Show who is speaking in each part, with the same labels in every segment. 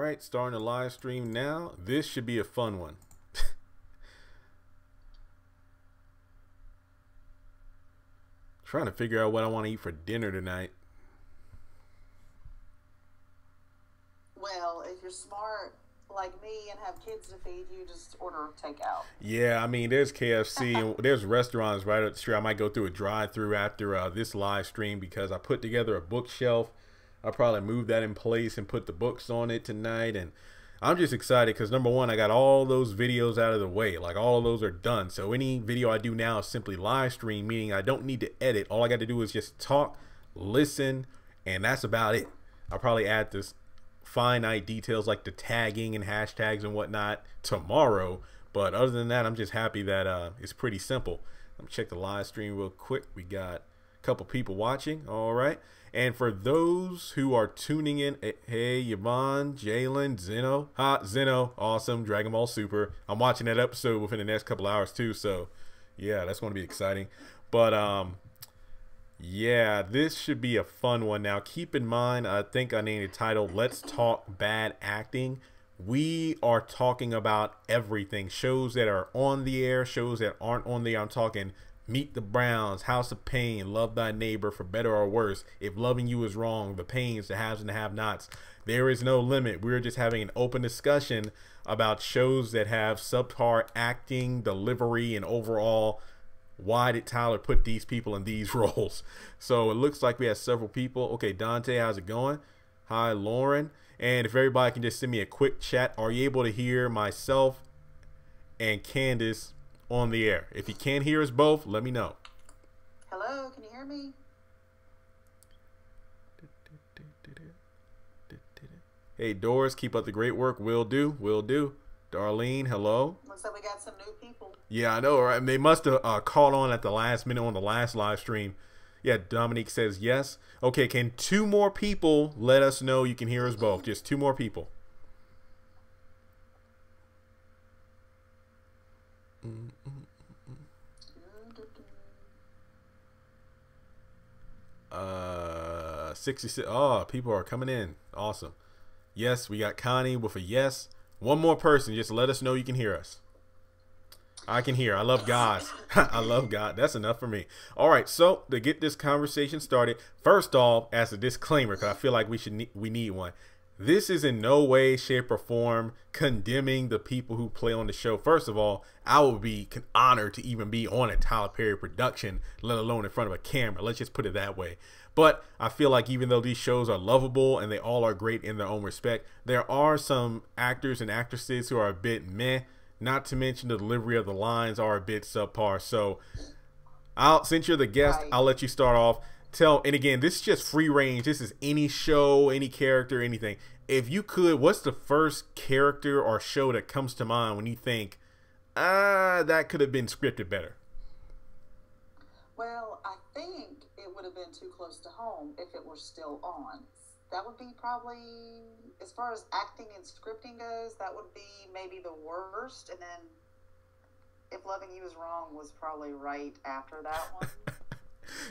Speaker 1: right, starting the live stream now. This should be a fun one. Trying to figure out what I want to eat for dinner tonight.
Speaker 2: Well, if you're smart like me and have kids to feed, you just order takeout.
Speaker 1: Yeah, I mean, there's KFC and there's restaurants right up the street. I might go through a drive-through after this live stream because I put together a bookshelf. I'll probably move that in place and put the books on it tonight. And I'm just excited because, number one, I got all those videos out of the way. Like, all of those are done. So any video I do now is simply live stream, meaning I don't need to edit. All I got to do is just talk, listen, and that's about it. I'll probably add this finite details like the tagging and hashtags and whatnot tomorrow. But other than that, I'm just happy that it's pretty simple. Let me check the live stream real quick. We got a couple people watching. All right. And for those who are tuning in, hey, Yvonne, Jalen, Zeno. Zeno, awesome. Dragon Ball Super. I'm watching that episode within the next couple hours too. So, yeah, that's going to be exciting. But, yeah, this should be a fun one. Now, keep in mind, I think I named the title, Let's Talk Bad Acting. We are talking about everything. Shows that are on the air, shows that aren't on the air. I'm talking Meet the Browns, House of Pain, Love Thy Neighbor, For Better or Worse, If Loving You Is Wrong, The Pains, The Haves and the Have-Nots. There is no limit. We're just having an open discussion about shows that have subpar acting, delivery, and overall, why did Tyler put these people in these roles? So it looks like we have several people. Okay, Dante, how's it going? Hi, Lauren. And if everybody can just send me a quick chat, are you able to hear myself and Candace on the air? If you can't hear us both, let me know.
Speaker 2: Hello, can you hear me?
Speaker 1: Hey, Doris, keep up the great work. Will do, will do. Darlene, hello.
Speaker 2: Looks like we got some new people.
Speaker 1: Yeah, I know, right? They must have called on at the last minute on the last live stream. Yeah, Dominique says yes. Okay, can two more people let us know you can hear us both? Just two more people. Mm-mm. 66. Oh, people are coming in. Awesome. Yes, we got Connie with a yes. One more person. Just let us know you can hear us. I can hear. I love God. I love God. That's enough for me. All right. So to get this conversation started, first off, as a disclaimer, because I feel like we need one. This is in no way, shape, or form condemning the people who play on the show. First of all, I would be honored to even be on a Tyler Perry production, let alone in front of a camera. Let's just put it that way. But I feel like even though these shows are lovable and they all are great in their own respect, there are some actors and actresses who are a bit meh. Not to mention the delivery of the lines are a bit subpar. So since you're the guest, I'll let you start off. And again, this is just free range. This is any show, any character, anything. If you could, what's the first character or show that comes to mind when you think, that could have been scripted better?
Speaker 2: Well, I think it would have been too close to home if it were still on. That would be probably, as far as acting and scripting goes, that would be maybe the worst. And then If Loving You Is Wrong was probably right after that one.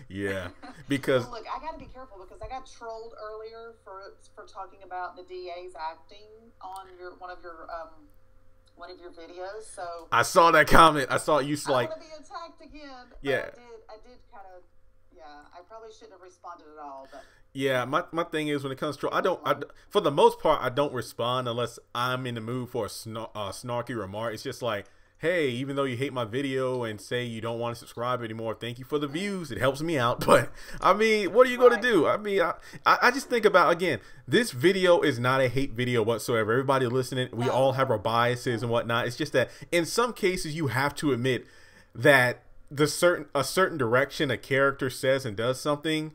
Speaker 1: Yeah, because
Speaker 2: look, I got to be careful because I got trolled earlier for talking about the DA's acting on one of your videos. So
Speaker 1: I saw that comment. I saw you like.
Speaker 2: I'm gonna be attacked again.
Speaker 1: Yeah,
Speaker 2: I did kind of. Yeah, I probably shouldn't have responded at all. But
Speaker 1: yeah, my thing is when it comes to for the most part I don't respond unless I'm in the mood for a snarky remark. It's just like, hey, even though you hate my video and say you don't want to subscribe anymore, thank you for the views. It helps me out. But, I mean, what are you going to do? I mean, I just think about, again, this video is not a hate video whatsoever. Everybody listening, we all have our biases and whatnot. It's just that in some cases you have to admit that a certain direction a character says and does something,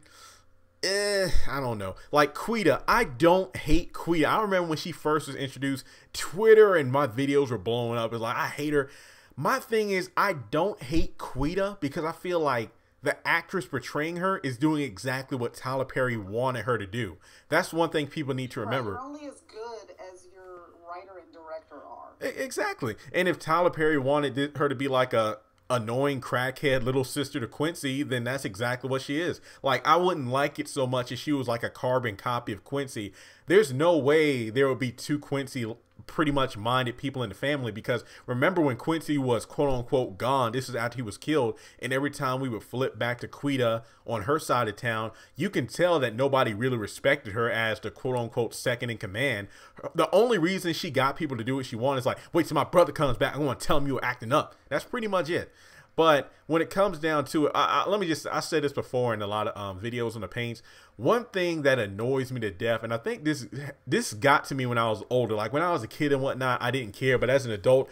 Speaker 1: I don't know. Like Quita, I don't hate Quita. I remember when she first was introduced, Twitter and my videos were blowing up. It's like, I hate her. My thing is, I don't hate Quita because I feel like the actress portraying her is doing exactly what Tyler Perry wanted her to do. That's one thing people need to remember.
Speaker 2: You're only as good as your writer and director are.
Speaker 1: Exactly. And if Tyler Perry wanted her to be like a annoying crackhead little sister to Quincy, then that's exactly what she is. Like, I wouldn't like it so much if she was like a carbon copy of Quincy. there's no way there would be two Quincy pretty much minded people in the family, because remember when Quincy was quote unquote gone, this is after he was killed, and every time we would flip back to Quita on her side of town, you can tell that nobody really respected her as the quote unquote second in command. The only reason she got people to do what she wanted is like, wait till my brother comes back, I want to tell him you were acting up. That's pretty much it. But when it comes down to it, I said this before in a lot of videos on the paints. One thing that annoys me to death, and I think this got to me when I was older. Like when I was a kid and whatnot, I didn't care. But as an adult,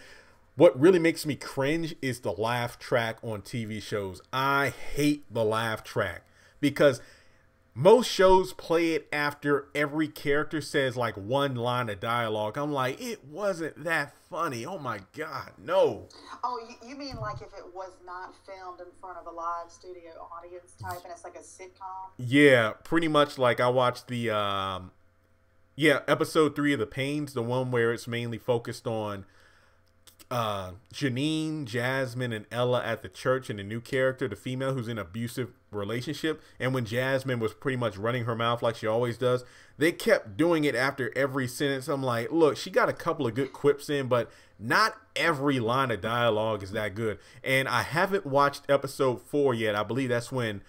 Speaker 1: what really makes me cringe is the laugh track on TV shows. I hate the laugh track because most shows play it after every character says like one line of dialogue. I'm like, it wasn't that funny. Oh my God, no.
Speaker 2: Oh, you mean like if it was not filmed in front of a live studio audience type and it's like a sitcom?
Speaker 1: Yeah, pretty much. Like I watched the, episode 3 of The Pains, the one where it's mainly focused on Janine, Jasmine, and Ella at the church, and the new character, the female who's in an abusive relationship. And when Jasmine was pretty much running her mouth like she always does, they kept doing it after every sentence. I'm like, look, she got a couple of good quips in, but not every line of dialogue is that good. And I haven't watched episode 4 yet. I believe that's when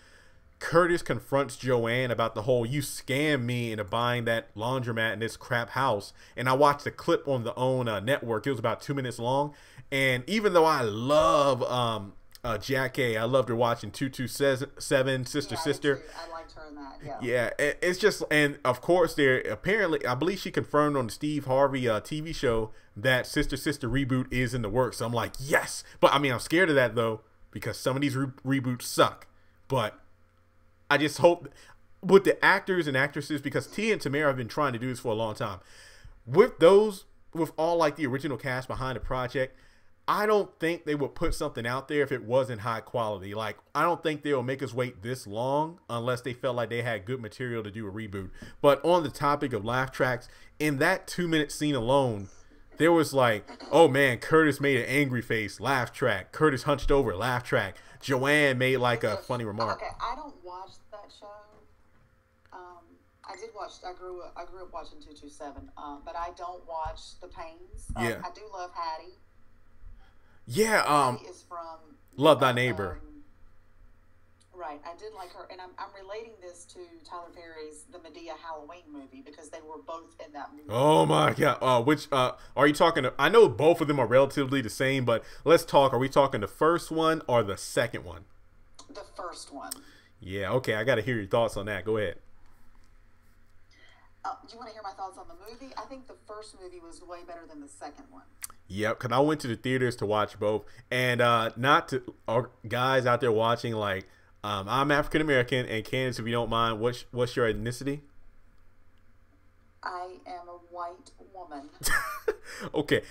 Speaker 1: Curtis confronts Joanne about the whole "you scammed me into buying that laundromat in this crap house." And I watched the clip on the OWN network. It was about 2 minutes long. And even though I love Jack A, I loved her watching 227 Sister.
Speaker 2: I liked her in that.
Speaker 1: Yeah, it's just, and of course there apparently, I believe she confirmed on the Steve Harvey TV show that Sister reboot is in the works. So I'm like, yes. But I mean, I'm scared of that though, because some of these reboots suck. But I just hope with the actors and actresses, because Tia and Tamara have been trying to do this for a long time. With all like the original cast behind the project, I don't think they would put something out there if it wasn't high quality. Like, I don't think they'll make us wait this long unless they felt like they had good material to do a reboot. But on the topic of laugh tracks, in that 2-minute scene alone, there was like, oh man, Curtis made an angry face, laugh track. Curtis hunched over, laugh track. Joanne made like a funny remark.
Speaker 2: Okay, I don't watch that show. I did watch. I grew up watching 227, but I don't watch The Pains.
Speaker 1: Yeah,
Speaker 2: I do love Hattie.
Speaker 1: Yeah,
Speaker 2: Hattie is from
Speaker 1: Love Thy Neighbor.
Speaker 2: Right, I did like her, and I'm relating this to Tyler Perry's The Medea Halloween movie because they were both in that movie.
Speaker 1: Oh my God! Which are you talking to? I know both of them are relatively the same, but let's talk. Are we talking the first one or the second one?
Speaker 2: The first one.
Speaker 1: Yeah. Okay, I got to hear your thoughts on that. Go ahead.
Speaker 2: Do you want to hear my thoughts on the movie? I think the first movie was way better than the second one.
Speaker 1: Yep, because I went to the theaters to watch both, and not to guys out there watching, like. I'm African American, and Candace, if you don't mind, what's your ethnicity?
Speaker 2: I am a white woman.
Speaker 1: Okay,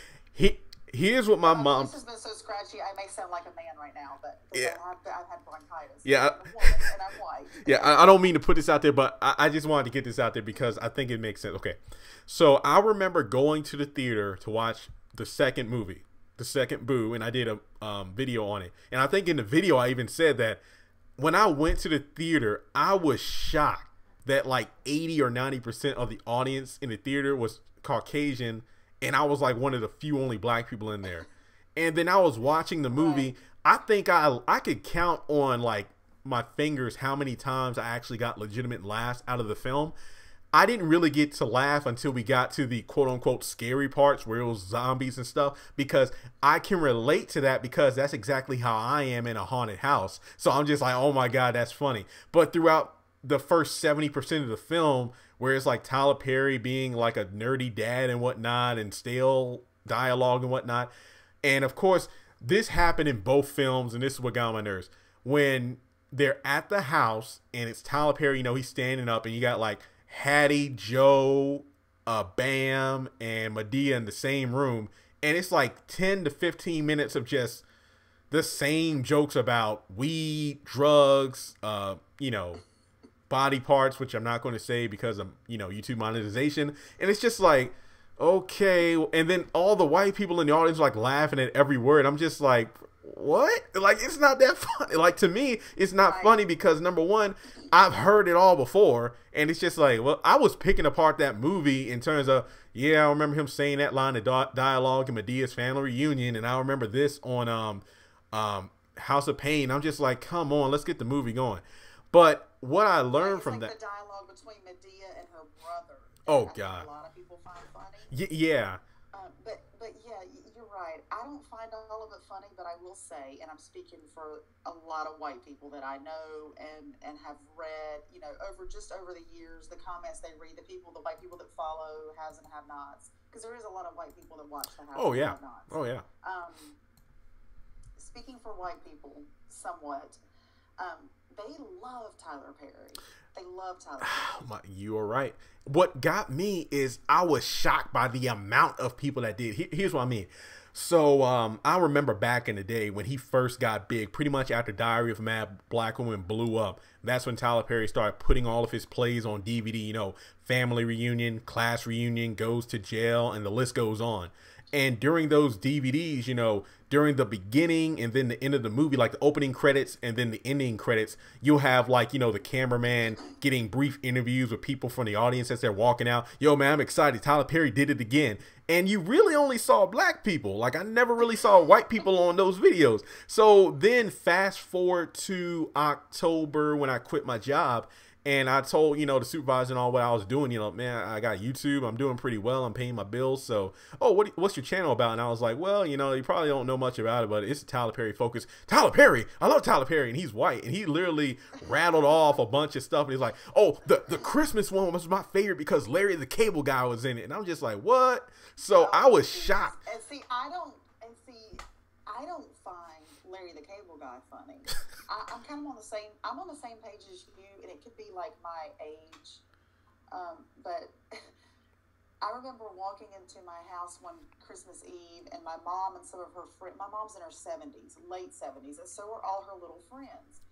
Speaker 1: here's what my mom.
Speaker 2: This has been so scratchy. I may sound like a man right now, but
Speaker 1: yeah,
Speaker 2: I've had bronchitis.
Speaker 1: Yeah,
Speaker 2: I'm a woman and I'm white.
Speaker 1: Yeah, I don't mean to put this out there, but I just wanted to get this out there because I think it makes sense. Okay, so I remember going to the theater to watch the second movie, the second Boo, and I did a video on it, and I think in the video I even said that. When I went to the theater, I was shocked that like 80 or 90% of the audience in the theater was Caucasian, and I was like one of the few only black people in there. And then I was watching the movie. I think I could count on like my fingers how many times I actually got legitimate laughs out of the film. I didn't really get to laugh until we got to the quote unquote scary parts where it was zombies and stuff, because I can relate to that because that's exactly how I am in a haunted house. So I'm just like, oh my God, that's funny. But throughout the first 70% of the film, where it's like Tyler Perry being like a nerdy dad and whatnot and stale dialogue and whatnot. And of course, this happened in both films, and this is what got on my nerves. When they're at the house and it's Tyler Perry, you know, he's standing up and you got like Hattie, Joe, Bam, and Medea in the same room, and it's like 10 to 15 minutes of just the same jokes about weed, drugs, you know, body parts, which I'm not going to say because of, you know, YouTube monetization. And it's just like, okay. And then all the white people in the audience like laughing at every word. I'm just like, what? Like, it's not that funny. Like, to me, it's not
Speaker 2: Right.
Speaker 1: funny because, number one, I've heard it all before, and it's just like, well, I was picking apart that movie in terms of, yeah, I remember him saying that line of dialogue in Medea's family reunion, and I remember this on House of Pain. I'm just like, come on, let's get the movie going. But what I
Speaker 2: Right,
Speaker 1: learned
Speaker 2: it's
Speaker 1: from
Speaker 2: like
Speaker 1: that,
Speaker 2: the dialogue between Medea and her brother.
Speaker 1: oh
Speaker 2: I think
Speaker 1: God,
Speaker 2: a lot of people find funny.
Speaker 1: yeah,
Speaker 2: But yeah, you're right. I don't find all of it funny, but I will say, and I'm speaking for a lot of white people that I know and have read, you know, over the years, the comments they read, the white people that follow Haves and Have-Nots, because there is a lot of white people that watch the Haves
Speaker 1: oh
Speaker 2: and
Speaker 1: yeah,
Speaker 2: Have-Nots.
Speaker 1: oh yeah.
Speaker 2: Speaking for white people, somewhat, they love Tyler Perry. They love Tyler Perry.
Speaker 1: You are right. What got me is I was shocked by the amount of people that did. Here's what I mean. So I remember back in the day when he first got big, pretty much after Diary of a Mad Black Woman blew up. That's when Tyler Perry started putting all of his plays on DVD. You know, Family Reunion, Class Reunion, Goes to Jail, and the list goes on. And during those DVDs, you know, during the beginning and then the end of the movie, like the opening credits and then the ending credits, you'll have like, you know, the cameraman getting brief interviews with people from the audience as they're walking out. Yo, man, I'm excited. Tyler Perry did it again. And you really only saw black people. Like, I never really saw white people on those videos. So then fast forward to October when I quit my job. And I told, you know, the supervisor and all what I was doing, you know, man, I got YouTube. I'm doing pretty well. I'm paying my bills. So, oh, what's your channel about? And I was like, well, you know, you probably don't know much about it, but it's Tyler Perry focus. Tyler Perry. I love Tyler Perry. And he's white. And he literally rattled off a bunch of stuff. And he's like, oh, the Christmas one was my favorite because Larry the Cable Guy was in it. And I'm just like, what? So I was shocked.
Speaker 2: And see, I don't find Larry the Cable Guy funny. I'm kind of on the same. I'm on the same page as you, and it could be like my age. But I remember walking into my house one Christmas Eve, and my mom and some of her friends. My mom's in her 70s, late 70s, and so are all her little friends.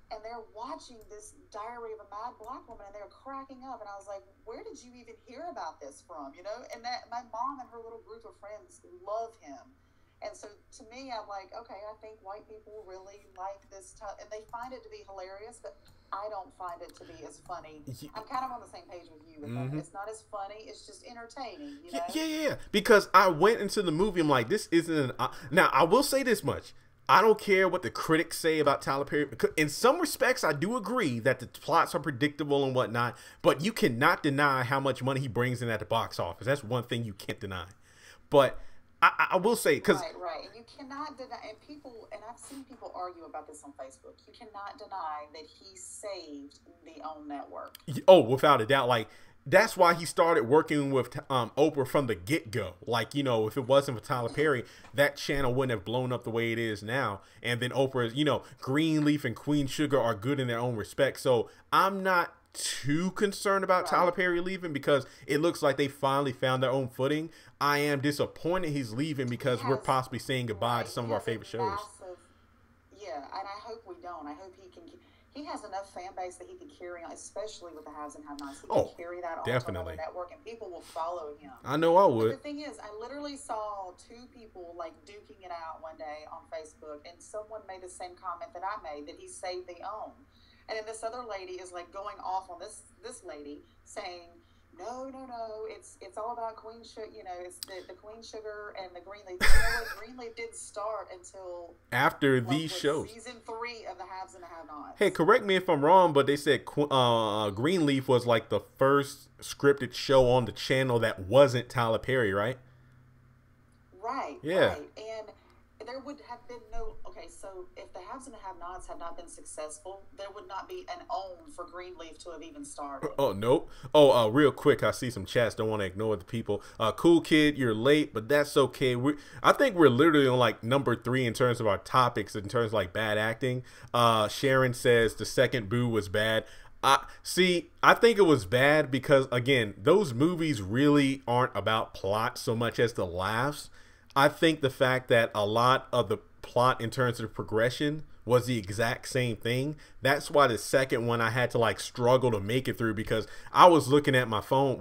Speaker 2: And they're watching this Diary of a Mad Black Woman, and they're cracking up. And I was like, "Where did you even hear about this from?" You know. And that my mom and her little group of friends love him. And so to me, I'm like, okay, I think white people really like this and they find it to be hilarious, but I don't find it to be as funny. I'm kind of on the same page with you with that. It's not as funny. It's just entertaining, you know?
Speaker 1: Yeah. Because I went into the movie, I'm like, this isn't now, I will say this much. I don't care what the critics say about Tyler Perry. In some respects, I do agree that the plots are predictable and whatnot, but you cannot deny how much money he brings in at the box office. That's one thing you can't deny. But I will say, because
Speaker 2: right, and you cannot deny, and I've seen people argue about this on Facebook. You cannot deny that he saved the OWN network.
Speaker 1: Oh, without a doubt, like that's why he started working with Oprah from the get-go. Like, you know, if it wasn't for Tyler Perry, that channel wouldn't have blown up the way it is now. And then Oprah, you know, Greenleaf and Queen Sugar are good in their own respect. So I'm not too concerned about Tyler Perry leaving because it looks like they finally found their own footing. I am disappointed he's leaving because we're possibly saying goodbye to some of our favorite shows.
Speaker 2: Yeah, and I hope we don't. I hope he has enough fan base that he can carry on, especially with the Haves and Have-Nots. He can carry that on to another network, and people will follow him.
Speaker 1: I know I would.
Speaker 2: But the thing is, I literally saw two people like duking it out one day on Facebook, and someone made the same comment that I made, that he saved the OWN. And then this other lady is like going off on this lady saying, no, it's all about Queen Sugar. You know, it's the Queen Sugar and the Greenleaf. You know what? Greenleaf didn't start until
Speaker 1: after these shows.
Speaker 2: Season 3 of the Haves and the Have-Nots.
Speaker 1: Hey, correct me if I'm wrong, but they said Greenleaf was like the first scripted show on the channel that wasn't Tyler Perry, right?
Speaker 2: Right.
Speaker 1: Yeah.
Speaker 2: Right. And there would have been no. Okay, so if the Haves and the Have-Nots had not been successful, there would not be an OWN for Greenleaf to have even started.
Speaker 1: Oh, nope. Oh, real quick, I see some chats. Don't want to ignore the people. Cool Kid, you're late, but that's okay. I think we're literally on like number 3 in terms of our topics, in terms of like bad acting. Sharon says the second Boo was bad. I think it was bad because, again, those movies really aren't about plot so much as the laughs. I think the fact that a lot of the plot in terms of the progression was the exact same thing. That's why the second one I had to like struggle to make it through because I was looking at my phone.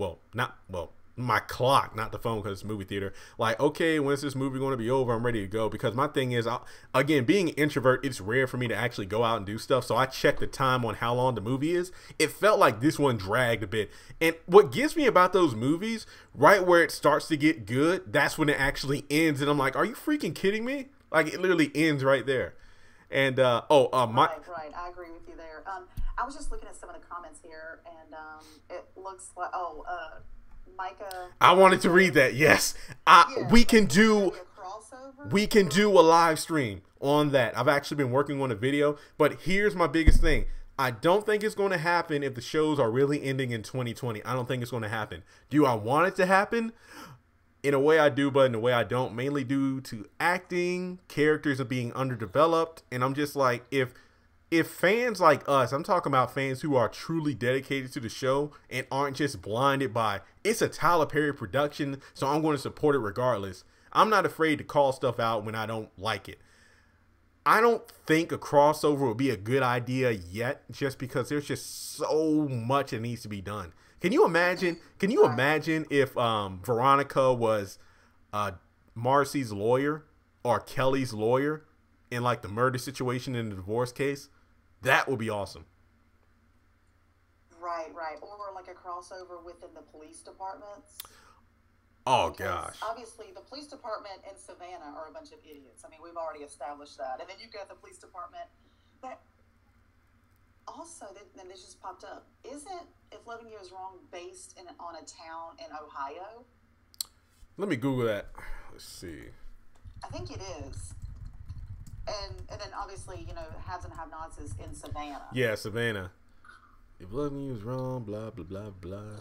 Speaker 1: my clock, not the phone, because it's a movie theater. Like, okay, when's this movie going to be over? I'm ready to go. Because my thing is, again, being an introvert, it's rare for me to actually go out and do stuff. So I check the time on how long the movie is. It felt like this one dragged a bit. And what gets me about those movies, right where it starts to get good, that's when it actually ends. And I'm like, are you freaking kidding me? Like, it literally ends right there. And
Speaker 2: right. I agree with you there. I was just looking at some of the comments here, and it looks like Micah.
Speaker 1: I wanted to read that. Yes, we can do a live stream on that. I've actually been working on a video, but here's my biggest thing. I don't think it's going to happen if the shows are really ending in 2020. I don't think it's going to happen. Do I want it to happen? In a way I do, but in a way I don't, mainly due to acting, characters are being underdeveloped, and I'm just like, if fans like us, I'm talking about fans who are truly dedicated to the show and aren't just blinded by, it's a Tyler Perry production, so I'm going to support it regardless. I'm not afraid to call stuff out when I don't like it. I don't think a crossover would be a good idea yet, just because there's just so much that needs to be done. Can you imagine if Veronica was Marcy's lawyer or Kelly's lawyer in like the murder situation in the divorce case? That would be awesome.
Speaker 2: Right. Or like a crossover within the police departments.
Speaker 1: Oh,
Speaker 2: because
Speaker 1: gosh.
Speaker 2: Obviously, the police department in Savannah are a bunch of idiots. I mean, we've already established that. And then you've got the police department. But also, and this just popped up, isn't If Loving You Is Wrong based on a town in Ohio?
Speaker 1: Let me Google that. Let's see.
Speaker 2: I think it is. And then obviously, you know, Haves and Have-Nots is in Savannah.
Speaker 1: Yeah, Savannah. If Loving You Is Wrong, blah, blah, blah, blah.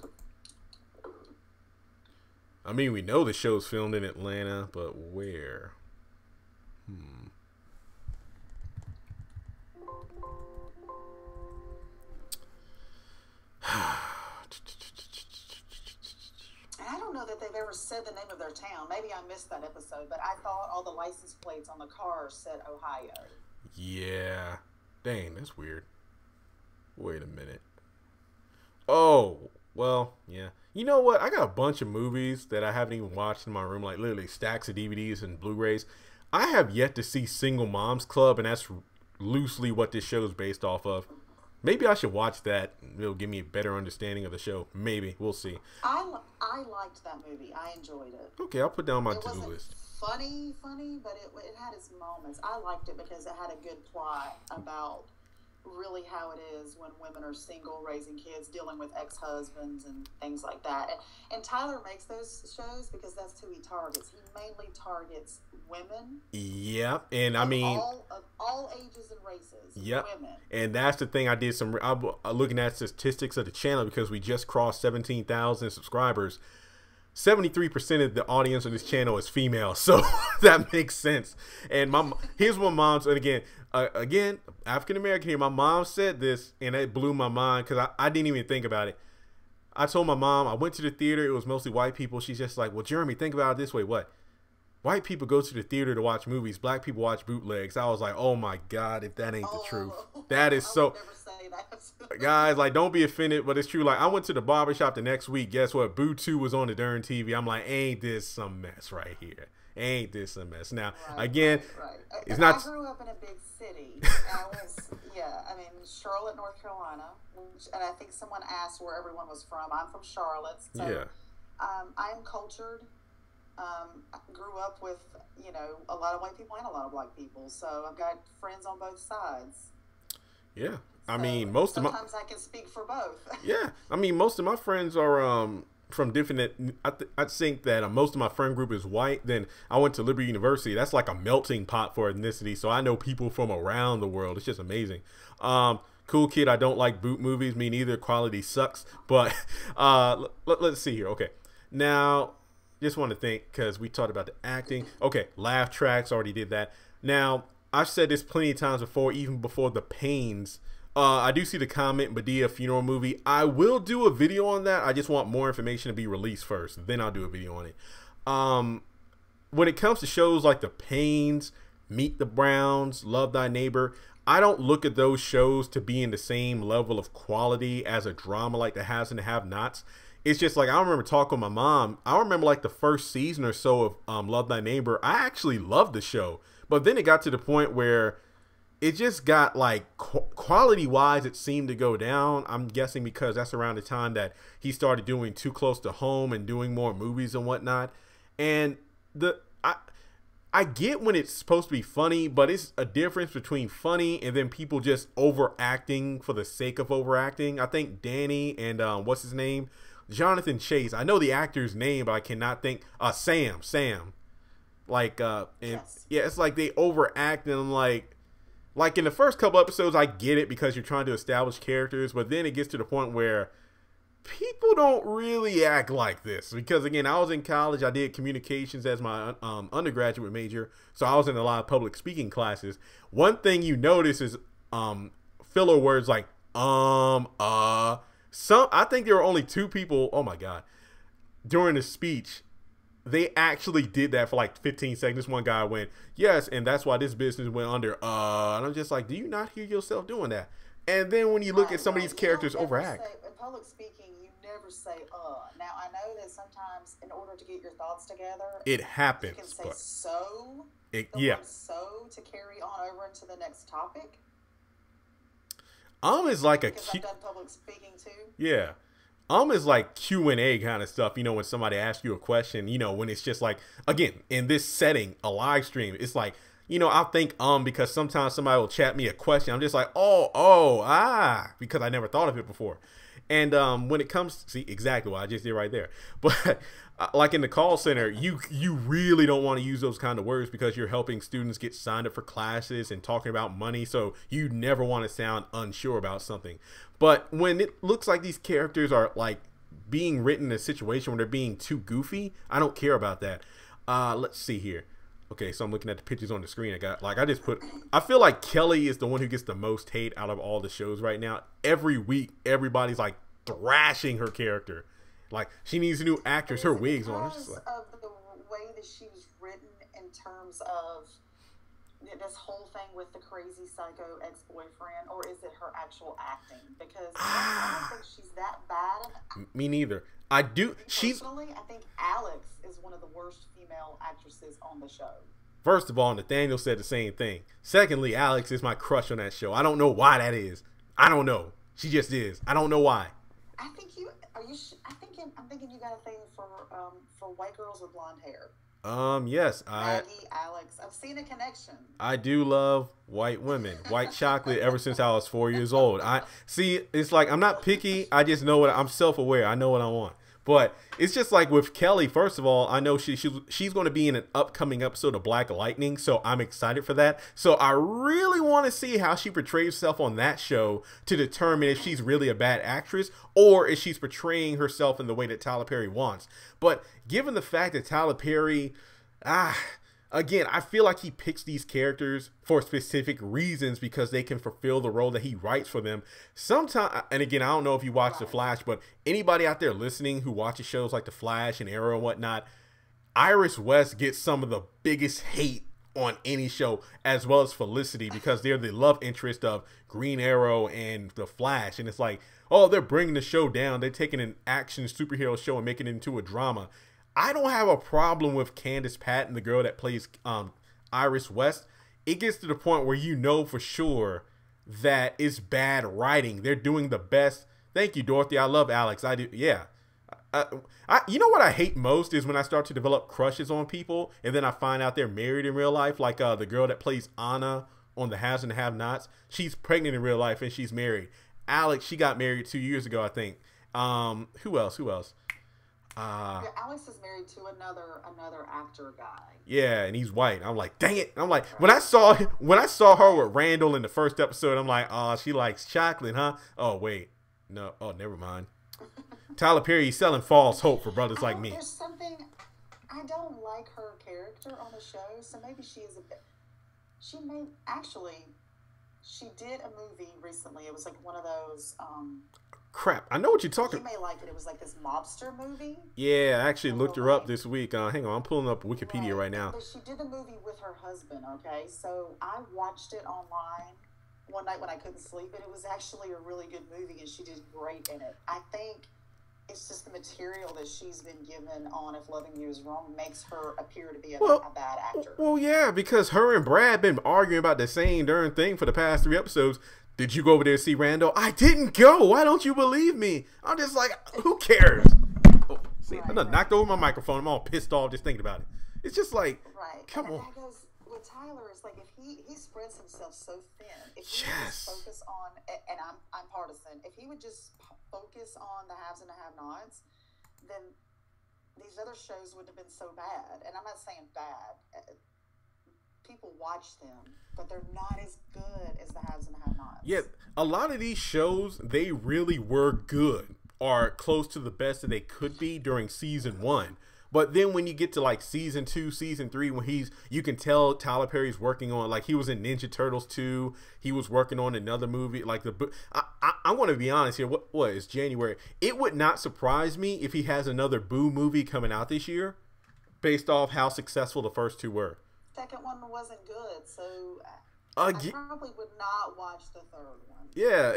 Speaker 1: I mean, we know the show's filmed in Atlanta, but where? And
Speaker 2: I don't know that they've ever said the name of their town. Maybe I missed that episode, but I thought all the license plates on the cars said Ohio.
Speaker 1: Yeah. Dang, that's weird. Wait a minute. Oh, well, yeah. You know what? I got a bunch of movies that I haven't even watched in my room, like literally stacks of DVDs and Blu-rays. I have yet to see Single Moms Club, and that's loosely what this show is based off of. Maybe I should watch that. It'll give me a better understanding of the show. Maybe. We'll see.
Speaker 2: I liked that movie. I enjoyed it.
Speaker 1: Okay, I'll put down my to-do list.
Speaker 2: Funny, but it had its moments. I liked it because it had a good plot about really how it is when women are single, raising kids, dealing with ex-husbands and things like that. And Tyler makes those shows because that's who he targets. He mainly targets women.
Speaker 1: Yep, and I mean
Speaker 2: all ages and races.
Speaker 1: Yep,
Speaker 2: women. And
Speaker 1: that's the thing. I'm looking at statistics of the channel because we just crossed 17,000 subscribers. 73% of the audience on this channel is female, so that makes sense. And here's what moms, and again, African American here. My mom said this, and it blew my mind because I didn't even think about it. I told my mom, I went to the theater. It was mostly white people. She's just like, well, Jeremy, think about it this way. What? White people go to the theater to watch movies. Black people watch bootlegs. I was like, oh my God, if that ain't the truth. That is so.
Speaker 2: Never say that.
Speaker 1: Guys, like, don't be offended, but it's true. Like, I went to the barbershop the next week. Guess what? Boo 2 was on the darn TV. I'm like, ain't this some mess right here? Ain't this a mess? Now, again, it's not.
Speaker 2: I grew up in a big city. I mean, Charlotte, North Carolina. And I think someone asked where everyone was from. I'm from Charlotte. So,
Speaker 1: yeah.
Speaker 2: I'm cultured. I grew up with, you know, a lot of white people and a lot of black people. So I've got friends on both sides.
Speaker 1: Yeah. I
Speaker 2: So
Speaker 1: mean,
Speaker 2: sometimes I can speak for both.
Speaker 1: Yeah. I mean, most of my friends are from different. I think that most of my friend group is white. Then I went to Liberty University. That's like a melting pot for ethnicity. So I know people from around the world. It's just amazing. Cool kid. I don't like boot movies. Me neither. Quality sucks. But let's see here. Okay. Now, just want to think because we talked about the acting. Okay. Laugh tracks. Already did that. Now, I've said this plenty of times before, even before The Pains. I do see the comment, Medea funeral movie. I will do a video on that. I just want more information to be released first. Then I'll do a video on it. When it comes to shows like The Pains, Meet the Browns, Love Thy Neighbor, I don't look at those shows to be in the same level of quality as a drama like The Haves and the Have-Nots. it's just like I remember talking with my mom. I remember like the first season or so of Love Thy Neighbor. I actually loved the show, but then it got to the point where it just got like quality wise, it seemed to go down. I'm guessing because that's around the time that he started doing Too Close to Home and doing more movies and whatnot. And I get when it's supposed to be funny, but it's a difference between funny and then people just overacting for the sake of overacting. I think Danny and what's his name, Jonathan Chase. I know the actor's name, but I cannot think. Sam. Like and
Speaker 2: Yes.
Speaker 1: yeah, it's like they overact, and I'm like in the first couple episodes, I get it because you're trying to establish characters, but then it gets to the point where people don't really act like this. Because again, I was in college, I did communications as my undergraduate major, so I was in a lot of public speaking classes. One thing you notice is filler words like some. I think there were only two people. Oh my god! During the speech, they actually did that for like 15 seconds. One guy went, yes, and that's why this business went under. And I'm just like, do you not hear yourself doing that? And then when you look at some of these characters overact.
Speaker 2: In public speaking, you never say Now, I know that sometimes in order to get your thoughts together,
Speaker 1: It
Speaker 2: you
Speaker 1: happens,
Speaker 2: can say
Speaker 1: but
Speaker 2: so,
Speaker 1: yeah.
Speaker 2: word so to carry on over into the next topic.
Speaker 1: Is like a
Speaker 2: Because I've done public speaking too.
Speaker 1: yeah. Is like Q&A kind of stuff, when somebody asks you a question, when it's just like, again, in this setting, a live stream, it's like, I'll think because sometimes somebody will chat me a question. I'm just like, because I never thought of it before. And when it comes, see exactly what I just did right there. But like in the call center, you really don't want to use those kind of words because you're helping students get signed up for classes and talking about money. So you never want to sound unsure about something. But when it looks like these characters are like being written in a situation where they're being too goofy, I don't care about that. Let's see here. Okay, so I'm looking at the pictures on the screen. I feel like Kelly is the one who gets the most hate out of all the shows right now. Every week, everybody's like thrashing her character. Like, she needs a new actress, her wig's on.
Speaker 2: Because of the way that she was written in terms of this whole thing with the crazy psycho ex-boyfriend, or is it her actual acting? Because I don't think she's that bad.
Speaker 1: Me neither.
Speaker 2: Personally, I think Alex is one of the worst female actresses on the show.
Speaker 1: First of all, Nathaniel said the same thing. Secondly, Alex is my crush on that show. I don't know why that is. I don't know. She just is. I don't know why.
Speaker 2: I think I'm thinking you got a thing for white girls with blonde hair.
Speaker 1: Yes,
Speaker 2: Maggie, Alex. I've seen a connection.
Speaker 1: I do love white women, white chocolate ever since I was 4 years old. It's like I'm not picky. I just know I'm self-aware. I know what I want. But it's just like with Kelly. First of all, I know she's going to be in an upcoming episode of Black Lightning, so I'm excited for that. So I really want to see how she portrays herself on that show to determine if she's really a bad actress or if she's portraying herself in the way that Tyler Perry wants. But given the fact that Tyler Perry, again, I feel like he picks these characters for specific reasons because they can fulfill the role that he writes for them. Sometimes, and again, I don't know if you watch The Flash, but anybody out there listening who watches shows like The Flash and Arrow and whatnot, Iris West gets some of the biggest hate on any show, as well as Felicity, because they're the love interest of Green Arrow and The Flash. And it's like, oh, they're bringing the show down. They're taking an action superhero show and making it into a drama. I don't have a problem with Candace Patton, the girl that plays Iris West. It gets to the point where you know for sure that it's bad writing. They're doing the best. Thank you, Dorothy. I love Alex. I do. Yeah. You know what I hate most is when I start to develop crushes on people and then I find out they're married in real life. Like the girl that plays Anna on The Haves and the Have-Nots. She's pregnant in real life and she's married. Alex, she got married 2 years ago, I think. Who else?
Speaker 2: Yeah, Alex is married to another actor guy.
Speaker 1: Yeah, and he's white. I'm like, dang it. I'm like, when I saw her with Randall in the first episode, I'm like, oh, she likes chocolate, huh? Oh, wait. No. Oh, never mind. Tyler Perry, he's selling false hope for brothers like me.
Speaker 2: There's something, I don't like her character on the show, so maybe she is a bit, she did a movie recently. It was like one of those,
Speaker 1: crap, I know what you're talking
Speaker 2: about. You may like it. It was like this mobster movie.
Speaker 1: Yeah, I actually looked her up this week. Hang on, I'm pulling up Wikipedia right now.
Speaker 2: But she did the movie with her husband, okay? So I watched it online one night when I couldn't sleep, and it was actually a really good movie, and she did great in it. I think it's just the material that she's been given on If Loving You Is Wrong makes her appear to be a bad actor.
Speaker 1: Well, yeah, because her and Brad been arguing about the same darn thing for the past 3 episodes. Did you go over there to see Randall? I didn't go. Why don't you believe me? I'm just like, who cares? Oh, see, I done knocked over my microphone. I'm all pissed off just thinking about it. It's just like, come on.
Speaker 2: That goes with Tyler. It's like if he spreads himself so thin. If he would just focus on, and I'm partisan. If he would just focus on the haves and the have-nots, then these other shows wouldn't have been so bad. And I'm not saying bad. People watch them, but they're not as good as the haves and the have-nots.
Speaker 1: Yeah, a lot of these shows, they really were good or close to the best that they could be during season 1. But then when you get to like season 2, season 3, when you can tell Tyler Perry's working on, like, he was in Ninja Turtles 2, he was working on another movie, like I want to be honest here. What is January? It would not surprise me if he has another Boo movie coming out this year, based off how successful the first 2 were.
Speaker 2: Second one wasn't good, so I probably would not watch the third one.
Speaker 1: Yeah,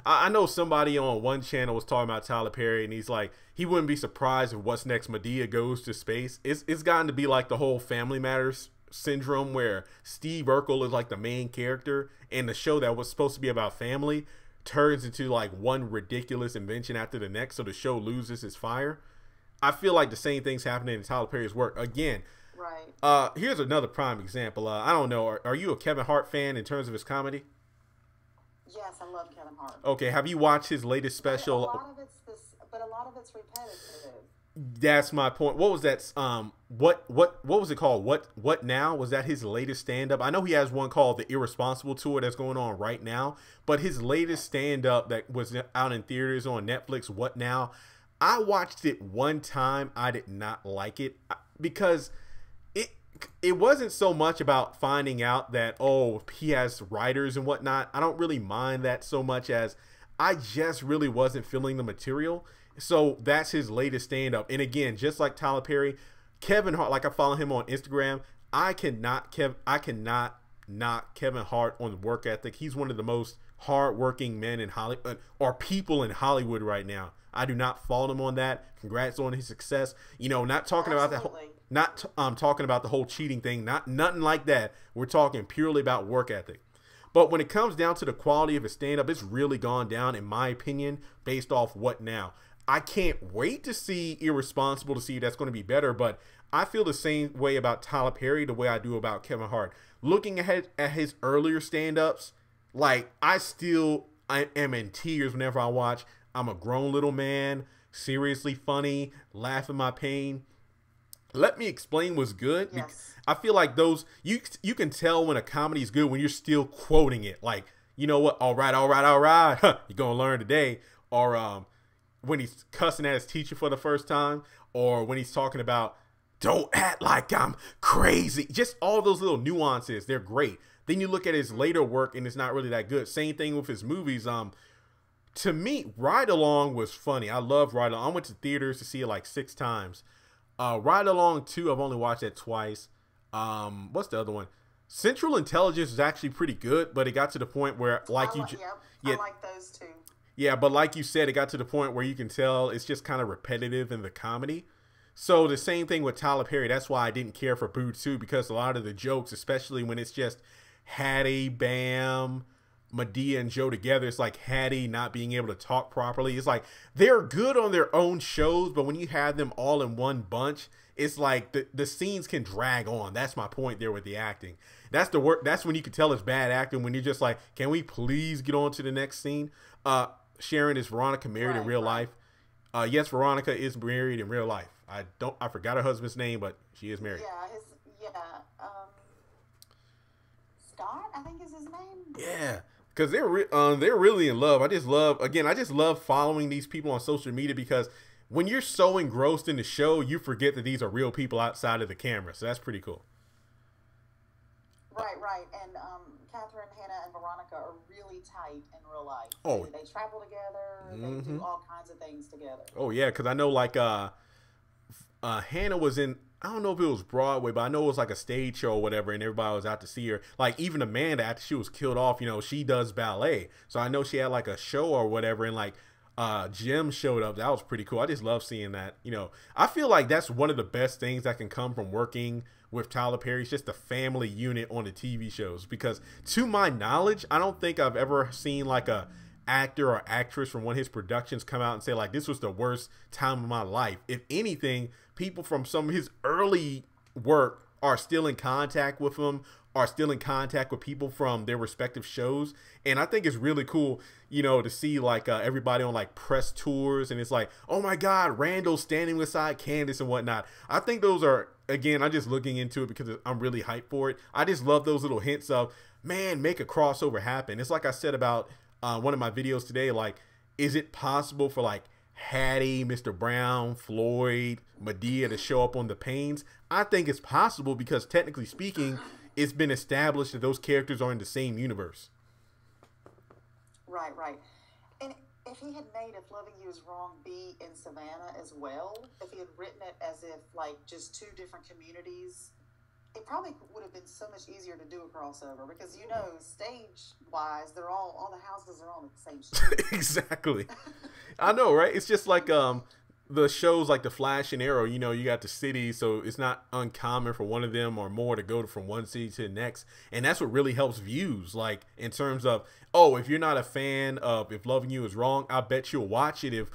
Speaker 1: I know somebody on one channel was talking about Tyler Perry, and he's like, he wouldn't be surprised if What's Next Madea goes to space. It's gotten to be like the whole Family Matters syndrome, where Steve Urkel is like the main character, and the show that was supposed to be about family turns into like one ridiculous invention after the next, so the show loses its fire. I feel like the same thing's happening in Tyler Perry's work again.
Speaker 2: Right.
Speaker 1: Here's another prime example. I don't know. Are you a Kevin Hart fan in terms of his comedy?
Speaker 2: Yes, I love Kevin Hart.
Speaker 1: Okay, have you watched his latest special?
Speaker 2: But a lot of it's repetitive.
Speaker 1: That's my point. What was that? What was it called? What now? Was that his latest stand-up? I know he has one called the Irresponsible Tour that's going on right now, but his latest stand-up that was out in theaters on Netflix, What Now? I watched it one time. I did not like it because it wasn't so much about finding out that, oh, he has writers and whatnot. I don't really mind that so much as I just really wasn't feeling the material. So that's his latest stand-up. And again, just like Tyler Perry, Kevin Hart, like I follow him on Instagram, I cannot knock Kevin Hart on the work ethic. He's one of the most hard-working men in Hollywood, or people in Hollywood right now. I do not fault him on that. Congrats on his success. You know, not talking about that whole, talking about the whole cheating thing, nothing like that. We're talking purely about work ethic. But when it comes down to the quality of his stand-up, it's really gone down, in my opinion, based off What Now. I can't wait to see Irresponsible, to see if that's going to be better, but I feel the same way about Tyler Perry the way I do about Kevin Hart. Looking ahead at his earlier stand-ups, like, I am in tears whenever I watch I'm a Grown Little Man, seriously funny, laughing my pain. Let Me Explain was good.
Speaker 2: Yes.
Speaker 1: I feel like those, you can tell when a comedy is good when you're still quoting it. Like, you know what? All right. You're going to learn today. Or when he's cussing at his teacher for the first time. Or when he's talking about, don't act like I'm crazy. Just all those little nuances. They're great. Then you look at his later work and it's not really that good. Same thing with his movies. To me, Ride Along was funny. I love Ride Along. I went to theaters to see it like 6 times. Ride Along 2, I've only watched that twice. What's the other one? Central Intelligence is actually pretty good, but it got to the point where, I like those too. Yeah, but like you said, it got to the point where you can tell it's just kind of repetitive in the comedy. So the same thing with Tyler Perry. That's why I didn't care for Boo 2, because a lot of the jokes, especially when it's just Hattie, Bam, Madea and Joe together, it's like Hattie not being able to talk properly. It's like they're good on their own shows, but when you have them all in one bunch, it's like the scenes can drag on. That's my point there with the acting. That's the work. That's when you can tell it's bad acting, when you're just like, can we please get on to the next scene? Sharon, is Veronica married in real life? Yes, Veronica is married in real life. I forgot her husband's name, but she is married.
Speaker 2: Scott, I think is his name.
Speaker 1: Yeah. Because they're really in love. I just love following these people on social media, because when you're so engrossed in the show, you forget that these are real people outside of the camera. So that's pretty cool.
Speaker 2: Right. And Catherine, Hannah, and Veronica are really tight in real life.
Speaker 1: Oh,
Speaker 2: they travel together. They do all kinds of things together.
Speaker 1: Oh yeah, because I know like Hannah was in, I don't know if it was Broadway, but I know it was like a stage show or whatever, and everybody was out to see her. Like even Amanda, after she was killed off, you know, she does ballet. So I know she had like a show or whatever, and like Jim showed up. That was pretty cool. I just love seeing that. You know, I feel like that's one of the best things that can come from working with Tyler Perry. It's just the family unit on the TV shows, because to my knowledge, I don't think I've ever seen like a actor or actress from one of his productions come out and say like, this was the worst time of my life. If anything, people from some of his early work are still in contact with him, are still in contact with people from their respective shows. And I think it's really cool, you know, to see like everybody on like press tours, and it's like, oh my God, Randall standing beside Candace and whatnot. I think those are, again, I'm just looking into it because I'm really hyped for it. I just love those little hints of, man, make a crossover happen. It's like I said about one of my videos today, like, is it possible for like Hattie, Mr. Brown, Floyd, Madea to show up on the Paynes? I think it's possible because technically speaking, it's been established that those characters are in the same universe.
Speaker 2: Right, right. And if he had made If Loving You Is Wrong be in Savannah as well, if he had written it as if like just two different communities, it probably would have been so much easier to do a crossover, because, you know, stage-wise, they're all the houses are all in the same street.
Speaker 1: Exactly. I know, right? It's just like the shows like The Flash and Arrow, you know, you got the cities, so it's not uncommon for one of them or more to go from one city to the next. And that's what really helps views, like in terms of, oh, if you're not a fan of If Loving You Is Wrong, I bet you'll watch it if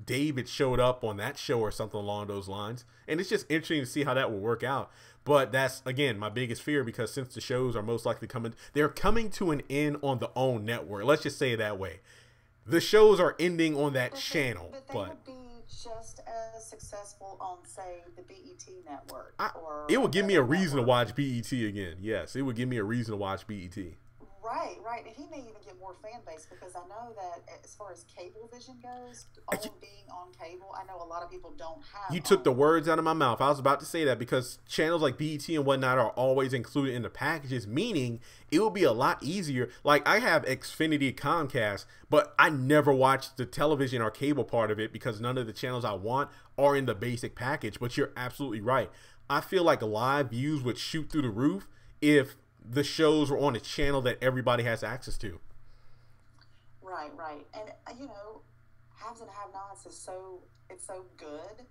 Speaker 1: David showed up on that show or something along those lines. And it's just interesting to see how that will work out. But that's, again, my biggest fear, because since the shows are most likely they're coming to an end on the OWN network. Let's just say it that way. The shows are ending on that channel.
Speaker 2: But they would be just as successful on, say, the BET network.
Speaker 1: It would give me a reason to watch BET again. Yes, it would give me a reason to watch BET.
Speaker 2: Right, right. And he may even get more fan base, because I know that as far as Cablevision goes, OWN being on cable, I know a lot of people don't have.
Speaker 1: You took the words out of my mouth. I was about to say that, because channels like BET and whatnot are always included in the packages, meaning it will be a lot easier. Like, I have Xfinity Comcast, but I never watch the television or cable part of it because none of the channels I want are in the basic package. But you're absolutely right. I feel like live views would shoot through the roof if the shows were on a channel that everybody has access to.
Speaker 2: Right, right. And, you know, Haves and Have-Nots is so good.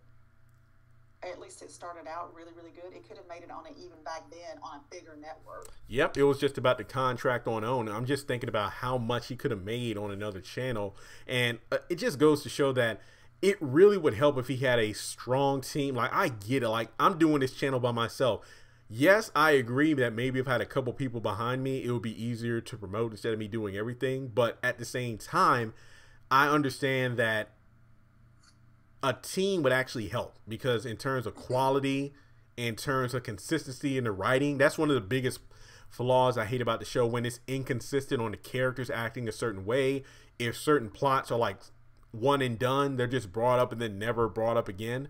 Speaker 2: At least it started out really, really good. It could have made it on even back then on a bigger network.
Speaker 1: Yep, it was just about the contract on OWN. I'm just thinking about how much he could have made on another channel. And it just goes to show that it really would help if he had a strong team. Like, I get it. Like, I'm doing this channel by myself. Yes, I agree that maybe if I had a couple people behind me, it would be easier to promote instead of me doing everything. But at the same time, I understand that a team would actually help, because in terms of quality, in terms of consistency in the writing, that's one of the biggest flaws I hate about the show, when it's inconsistent on the characters acting a certain way. If certain plots are like one and done, they're just brought up and then never brought up again.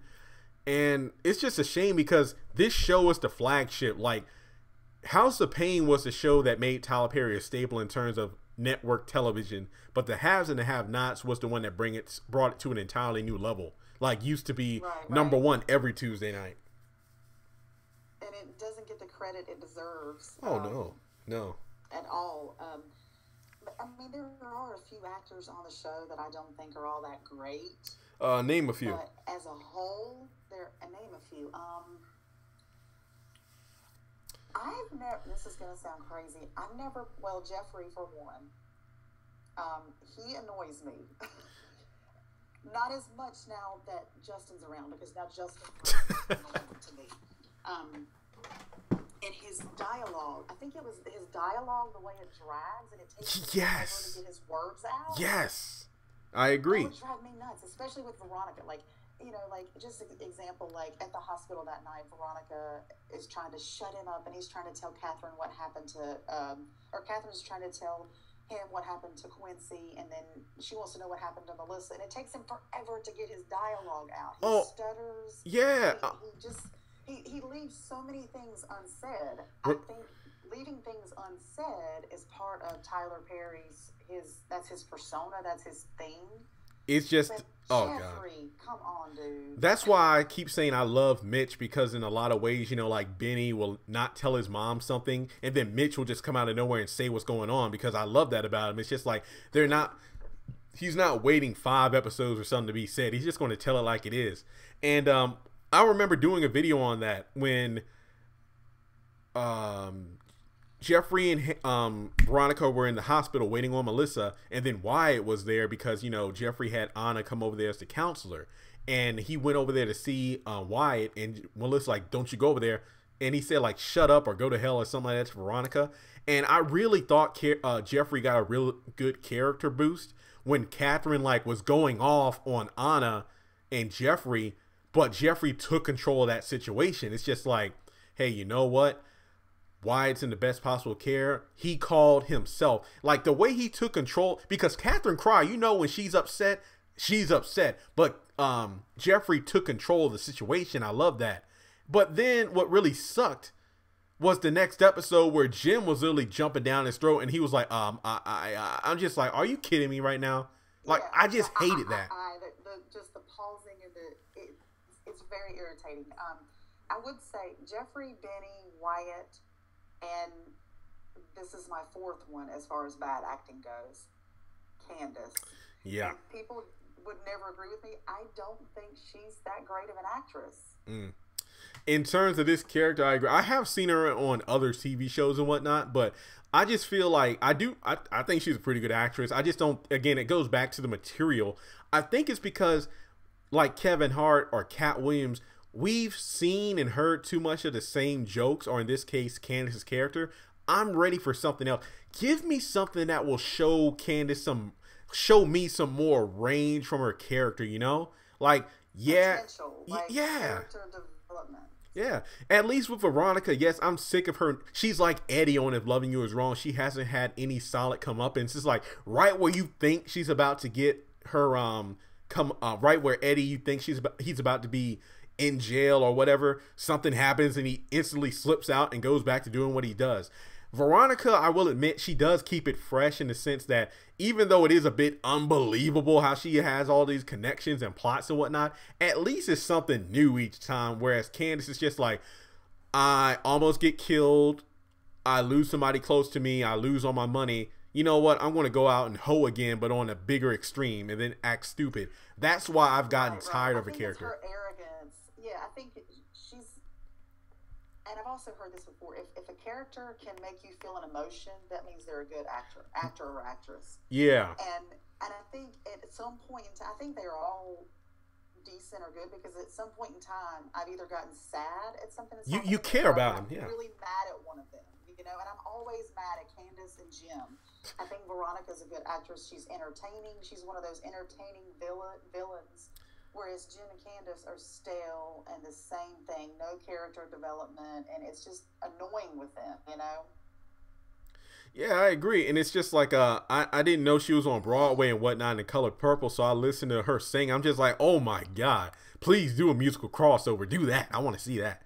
Speaker 1: And it's just a shame, because this show is the flagship. Like, House of Pain was the show that made Tyler Perry a staple in terms of network television, but the Haves and the Have-Nots was the one that brought it to an entirely new level. Like, used to be number one every Tuesday night.
Speaker 2: And it doesn't get the credit it deserves.
Speaker 1: Oh, no.
Speaker 2: At all. But, I mean, there are a few actors on the show that I don't think are all that great.
Speaker 1: Name a few.
Speaker 2: But as a whole, name a few. I've never. This is gonna sound crazy. I've never. Well, Jeffrey for one. He annoys me. Not as much now that Justin's around, because now Justin's annoying to me. And his dialogue, I think it was his dialogue, the way it drags, and it takes him forever to get his words out.
Speaker 1: Yes. I agree.
Speaker 2: It would drive me nuts, especially with Veronica. Like, you know, like, just an example, like, at the hospital that night, Veronica is trying to shut him up, and he's trying to tell Catherine what happened to, or Catherine's trying to tell him what happened to Quincy, and then she wants to know what happened to Melissa, and it takes him forever to get his dialogue out. He stutters.
Speaker 1: Yeah.
Speaker 2: He leaves so many things unsaid. I think leaving things unsaid is part of Tyler Perry's, that's his persona, that's his thing.
Speaker 1: It's just,
Speaker 2: Jeffrey, God. Come on, dude.
Speaker 1: That's why I keep saying I love Mitch, because in a lot of ways, you know, like Benny will not tell his mom something, and then Mitch will just come out of nowhere and say what's going on, because I love that about him. It's just like, they're not, he's not waiting 5 episodes or something to be said. He's just going to tell it like it is. And I remember doing a video on that when Jeffrey and Veronica were in the hospital waiting on Melissa, and then Wyatt was there because, you know, Jeffrey had Anna come over there as the counselor, and he went over there to see Wyatt, and Melissa's like, don't you go over there. And he said, like, shut up or go to hell or something like that to Veronica. And I really thought Jeffrey got a real good character boost when Catherine, like, was going off on Anna and Jeffrey, but Jeffrey took control of that situation. It's just like, hey, you know what? Wyatt's in the best possible care. He called himself. Like, the way he took control, because Catherine cry, you know, when she's upset, but Jeffrey took control of the situation. I love that. But then what really sucked was the next episode where Jim was literally jumping down his throat, and he was like, I'm just like, are you kidding me right now? Like, yeah, I just hated that.
Speaker 2: Just the pausing and it's very irritating. I would say Jeffrey, Benny, Wyatt, and this is my 4th one as far as bad acting goes, Candace.
Speaker 1: Yeah.
Speaker 2: And people would never agree with me. I don't think she's that great of an actress.
Speaker 1: In terms of this character, I agree. I have seen her on other TV shows and whatnot, but I just feel like I think she's a pretty good actress. I just don't, again, it goes back to the material. I think it's because, like Kevin Hart or Cat Williams, we've seen and heard too much of the same jokes, or in this case, Candace's character. I'm ready for something else. Give me something that will show me some more range from her character, you know? Like, yeah.
Speaker 2: Potential, like character development.
Speaker 1: Yeah, at least with Veronica, yes, I'm sick of her. She's like Eddie on If Loving You Is Wrong. She hasn't had any solid comeuppance. It's like right where you think she's about to get her right where Eddie, you think he's about to be in jail or whatever, something happens and he instantly slips out and goes back to doing what he does. Veronica, I will admit, she does keep it fresh in the sense that even though it is a bit unbelievable how she has all these connections and plots and whatnot, at least it's something new each time. Whereas Candace is just like, I almost get killed, I lose somebody close to me, I lose all my money. You know what? I'm going to go out and hoe again, but on a bigger extreme, and then act stupid. That's why I've gotten tired of her character.
Speaker 2: It's her arrogance. Yeah, I think she's... And I've also heard this before. If a character can make you feel an emotion, that means they're a good actor or actress.
Speaker 1: Yeah.
Speaker 2: And I think at some point in time, I think they're all decent or good, because at some point in time, I've either gotten sad at something.
Speaker 1: You care about them, yeah.
Speaker 2: Really mad at one of them, you know. And I'm always mad at Candace and Jim. I think Veronica's a good actress. She's entertaining. She's one of those entertaining villains. Whereas Jim and Candace are stale and the same thing, no character development, and it's just annoying with them, you know?
Speaker 1: Yeah, I agree. And it's just like, I didn't know she was on Broadway and whatnot in The Color Purple, so I listened to her sing. I'm just like, oh my God, please do a musical crossover. Do that. I want to see that.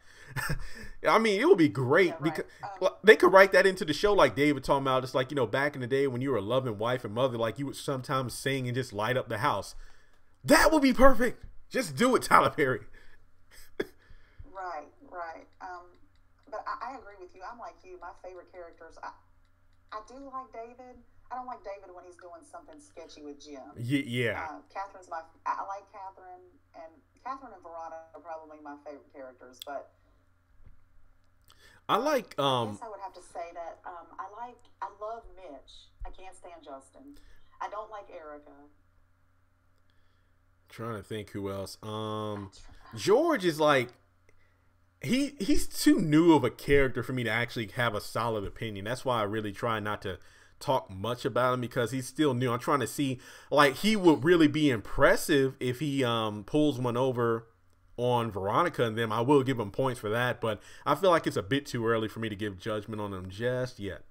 Speaker 1: I mean, it would be great, yeah, right. Because they could write that into the show like David talking about. It's like, you know, back in the day when you were a loving wife and mother, like you would sometimes sing and just light up the house. That would be perfect. Just do it, Tyler Perry.
Speaker 2: Right. But I agree with you. I'm like you. My favorite characters, I do like David. I don't like David when he's doing something sketchy with Jim.
Speaker 1: Yeah.
Speaker 2: Catherine's I like Catherine and Veronica are probably my favorite characters. But
Speaker 1: I like.
Speaker 2: I guess I would have to say that I love Mitch. I can't stand Justin. I don't like Erica.
Speaker 1: Trying to think who else. George is like, he's too new of a character for me to actually have a solid opinion. That's why I really try not to talk much about him, because he's still new. I'm trying to see, like, he would really be impressive if he pulls one over on Veronica and them. I will give him points for that, but I feel like it's a bit too early for me to give judgment on him just yet.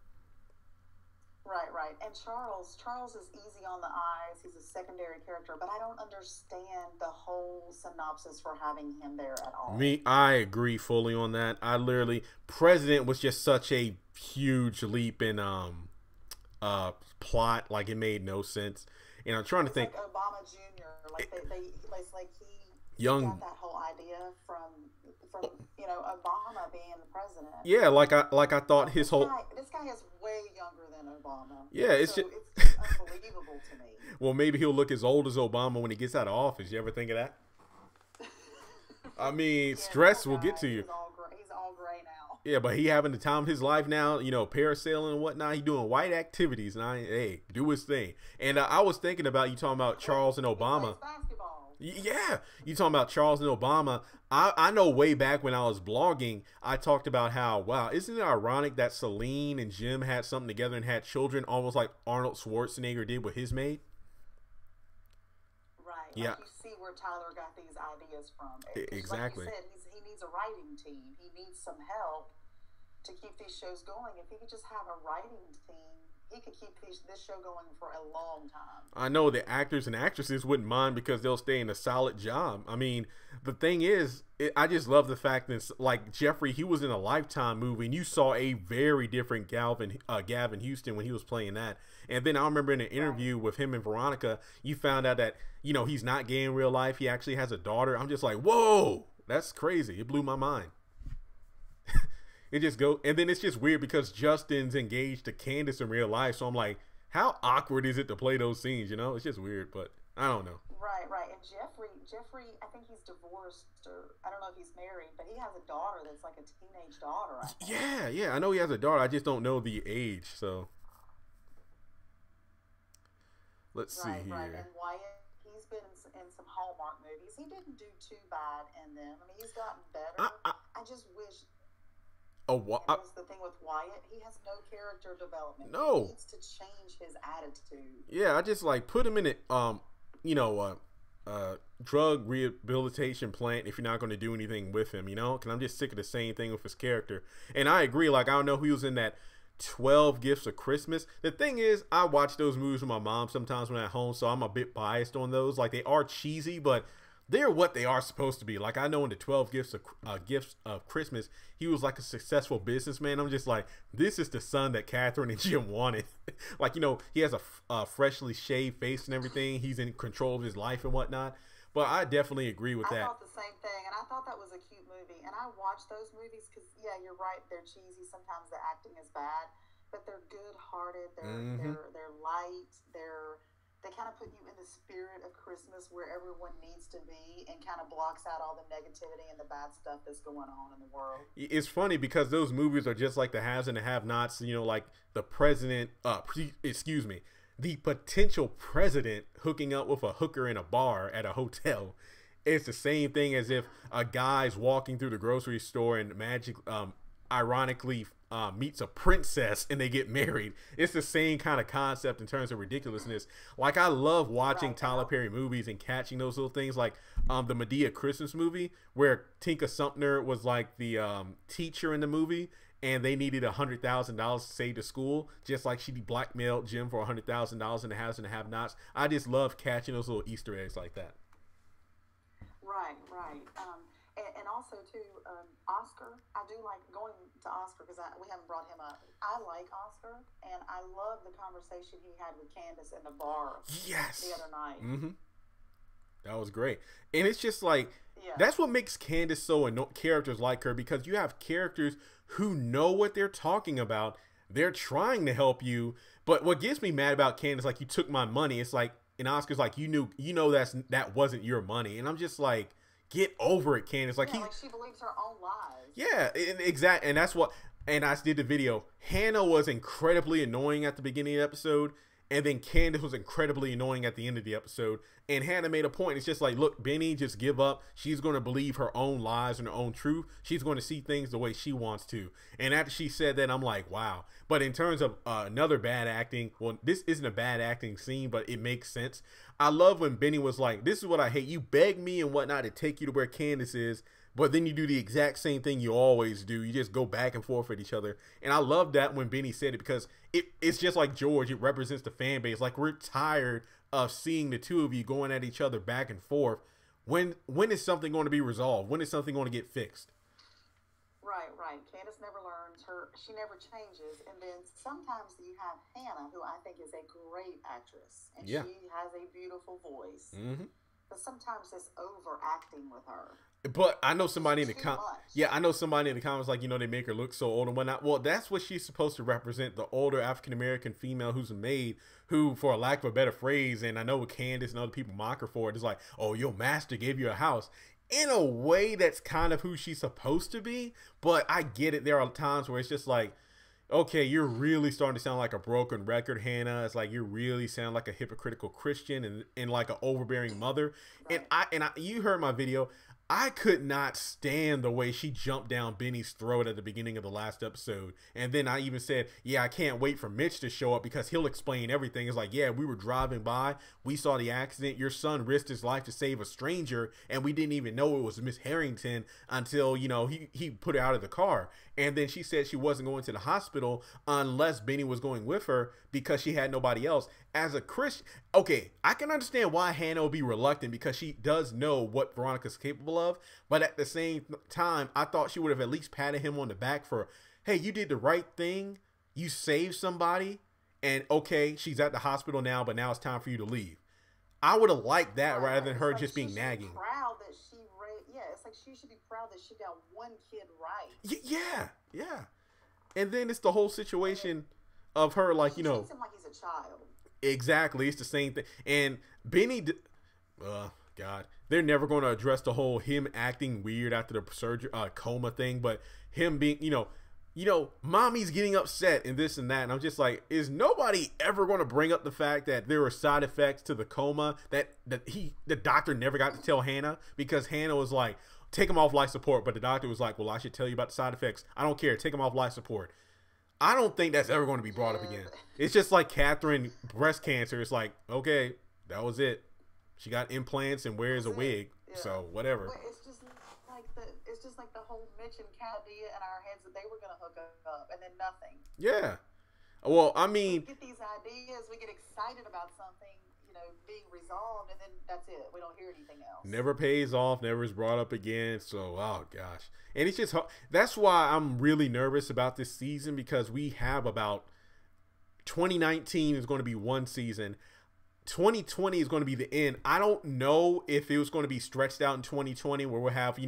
Speaker 2: Right. And Charles is easy on the eyes. He's a secondary character, but I don't understand the whole synopsis for having him there at all.
Speaker 1: I agree fully on that. President was just such a huge leap in plot. Like, it made no sense. And I'm trying to think.
Speaker 2: Like Obama Jr. Like he
Speaker 1: young
Speaker 2: got that whole idea from Obama being the president.
Speaker 1: Yeah, like I thought his whole
Speaker 2: this guy is way younger than Obama.
Speaker 1: Yeah, it's
Speaker 2: unbelievable to me.
Speaker 1: Well, maybe he'll look as old as Obama when he gets out of office. You ever think of that? I mean,
Speaker 2: Yeah,
Speaker 1: stress
Speaker 2: poor
Speaker 1: will get
Speaker 2: guy.
Speaker 1: to you.
Speaker 2: He's all gray now.
Speaker 1: Yeah, but he having the time of his life now, parasailing and whatnot. He doing white activities, and hey, do his thing. And I was thinking about you talking about Charles and
Speaker 2: He
Speaker 1: Obama.
Speaker 2: plays basketball.
Speaker 1: Yeah, you talking about Charles and Obama. I know way back when I was blogging, I talked about how, wow, isn't it ironic that Celine and Jim had something together and had children almost like Arnold Schwarzenegger did with his maid?
Speaker 2: Right.
Speaker 1: Yeah.
Speaker 2: Like you see where Tyler got these ideas from.
Speaker 1: Exactly.
Speaker 2: Like you said, he needs a writing team. He needs some help to keep these shows going. If he could just have a writing team, he could keep this show going for a long time.
Speaker 1: I know the actors and actresses wouldn't mind because they'll stay in a solid job. I mean, the thing is, I just love the fact that, like, Jeffrey, he was in a Lifetime movie, and you saw a very different Gavin Houston when he was playing that. And then I remember in an interview with him and Veronica, you found out that, he's not gay in real life. He actually has a daughter. I'm just like, whoa, that's crazy. It blew my mind. It just go, and then it's just weird because Justin's engaged to Candace in real life. So I'm like, how awkward is it to play those scenes? It's just weird, but I don't know.
Speaker 2: Right. And Jeffrey, I think he's divorced, or I don't know if he's married, but he has a daughter that's like a teenage daughter. I think.
Speaker 1: Yeah, I know he has a daughter. I just don't know the age. So let's see here.
Speaker 2: Right. And Wyatt, he's been in some Hallmark movies. He didn't do too bad in them. I mean, he's gotten better. I just wish. That's the thing with Wyatt. He has no character development.
Speaker 1: No.
Speaker 2: He needs to change his attitude.
Speaker 1: Yeah, I just like put him in it. Drug rehabilitation plant if you're not going to do anything with him. Because I'm just sick of the same thing with his character. And I agree. Like, I don't know who was in that 12 Gifts of Christmas. The thing is, I watch those movies with my mom sometimes when I'm at home, so I'm a bit biased on those. Like, they are cheesy, but they're what they are supposed to be. Like, I know in the 12 Gifts of Christmas, he was like a successful businessman. I'm just like, this is the son that Catherine and Jim wanted. Like, he has a freshly shaved face and everything. He's in control of his life and whatnot. But I definitely agree with that.
Speaker 2: I thought the same thing, and I thought that was a cute movie. And I watch those movies because, yeah, you're right, they're cheesy. Sometimes the acting is bad, but they're good-hearted. They're light. They kind of put you in the spirit of Christmas where everyone needs to be and kind of blocks out all the negativity and the bad stuff that's going on in the world.
Speaker 1: It's funny because those movies are just like the haves and the have-nots, like the president, the potential president hooking up with a hooker in a bar at a hotel. It's the same thing as if a guy's walking through the grocery store and ironically meets a princess and they get married. It's the same kind of concept in terms of ridiculousness. Like, I love watching Tyler Perry movies and catching those little things, like the Medea Christmas movie where Tinka Sumter was like the teacher in the movie and they needed $100,000 to save the school, just like she blackmailed Jim for $100,000 in the haves and the have-nots. I just love catching those little Easter eggs like that.
Speaker 2: Right. And also, too, Oscar. I do like going to Oscar because we haven't brought him up. I like Oscar, and I love the conversation he had with Candace in the bar the other night.
Speaker 1: Mm-hmm. That was great. And it's just like, that's what makes Candace so characters like her, because you have characters who know what they're talking about. They're trying to help you. But what gets me mad about Candace, like, you took my money. It's like, and Oscar's like, that wasn't your money. And I'm just like, get over it, Candace. Like,
Speaker 2: like she believes her own lies.
Speaker 1: Yeah, exactly. And that's what. And I did the video. Hannah was incredibly annoying at the beginning of the episode, and then Candace was incredibly annoying at the end of the episode. And Hannah made a point. It's just like, look, Benny, just give up. She's going to believe her own lies and her own truth. She's going to see things the way she wants to. And after she said that, I'm like, wow. But in terms of another bad acting, well, this isn't a bad acting scene, but it makes sense. I love when Benny was like, this is what I hate. You beg me and whatnot to take you to where Candace is, but then you do the exact same thing you always do. You just go back and forth with each other. And I love that when Benny said it, because it's just like George. It represents the fan base. Like, we're tired of seeing the two of you going at each other back and forth. When is something going to be resolved? When is something going to get fixed?
Speaker 2: Right. Candace never learns. She never changes. And then sometimes you have Hannah, who I think is a great actress. And she has a beautiful voice.
Speaker 1: Mm-hmm.
Speaker 2: But sometimes it's overacting with her.
Speaker 1: But I know somebody in the
Speaker 2: Too much.
Speaker 1: yeah, I know somebody in the comments like, they make her look so old and whatnot. Well, that's what she's supposed to represent, the older African American female who's a maid, who, for a lack of a better phrase, and I know with Candace and other people mock her for it, is like, oh, your master gave you a house. In a way, that's kind of who she's supposed to be, but I get it. There are times where it's just like, okay, you're really starting to sound like a broken record, Hannah. It's like you really sound like a hypocritical Christian and like an overbearing mother.
Speaker 2: Right.
Speaker 1: And you heard my video. I could not stand the way she jumped down Benny's throat at the beginning of the last episode. And then I even said, yeah, I can't wait for Mitch to show up because he'll explain everything. It's like, yeah, we were driving by. We saw the accident. Your son risked his life to save a stranger. And we didn't even know it was Miss Harrington until, he put her out of the car. And then she said she wasn't going to the hospital unless Benny was going with her because she had nobody else. As a Christian, okay, I can understand why Hannah will be reluctant because she does know what Veronica's capable of. But at the same time, I thought she would have at least patted him on the back for, hey, you did the right thing. You saved somebody. And okay, she's at the hospital now, but now it's time for you to leave. I would have liked that rather than her just being nagging.
Speaker 2: Proud that it's like she should be proud that she got one kid right.
Speaker 1: Yeah. And then it's the whole situation of her, like,
Speaker 2: She treats him like he's a child.
Speaker 1: Exactly. It's the same thing. And Benny, God, they're never going to address the whole him acting weird after the surgery, coma thing, but him being, mommy's getting upset and this and that. And I'm just like, is nobody ever going to bring up the fact that there were side effects to the coma that the doctor never got to tell Hannah because Hannah was like, take him off life support. But the doctor was like, well, I should tell you about the side effects. I don't care. Take him off life support. I don't think that's ever going to be brought up again. It's just like Catherine, breast cancer. It's like, okay, that was it. She got implants and wears a wig. Yeah. So whatever.
Speaker 2: But it's just like the whole Mitch and Kat idea in our heads that they were going to hook up and then nothing.
Speaker 1: Yeah. Well, I mean,
Speaker 2: we get these ideas, we get excited about something, being resolved, and then that's it. We don't hear anything else.
Speaker 1: Never pays off, never is brought up again. So, oh gosh. And it's just, that's why I'm really nervous about this season because we have about 2019 is going to be one season. 2020 is going to be the end. I don't know if it was going to be stretched out in 2020 where we'll have,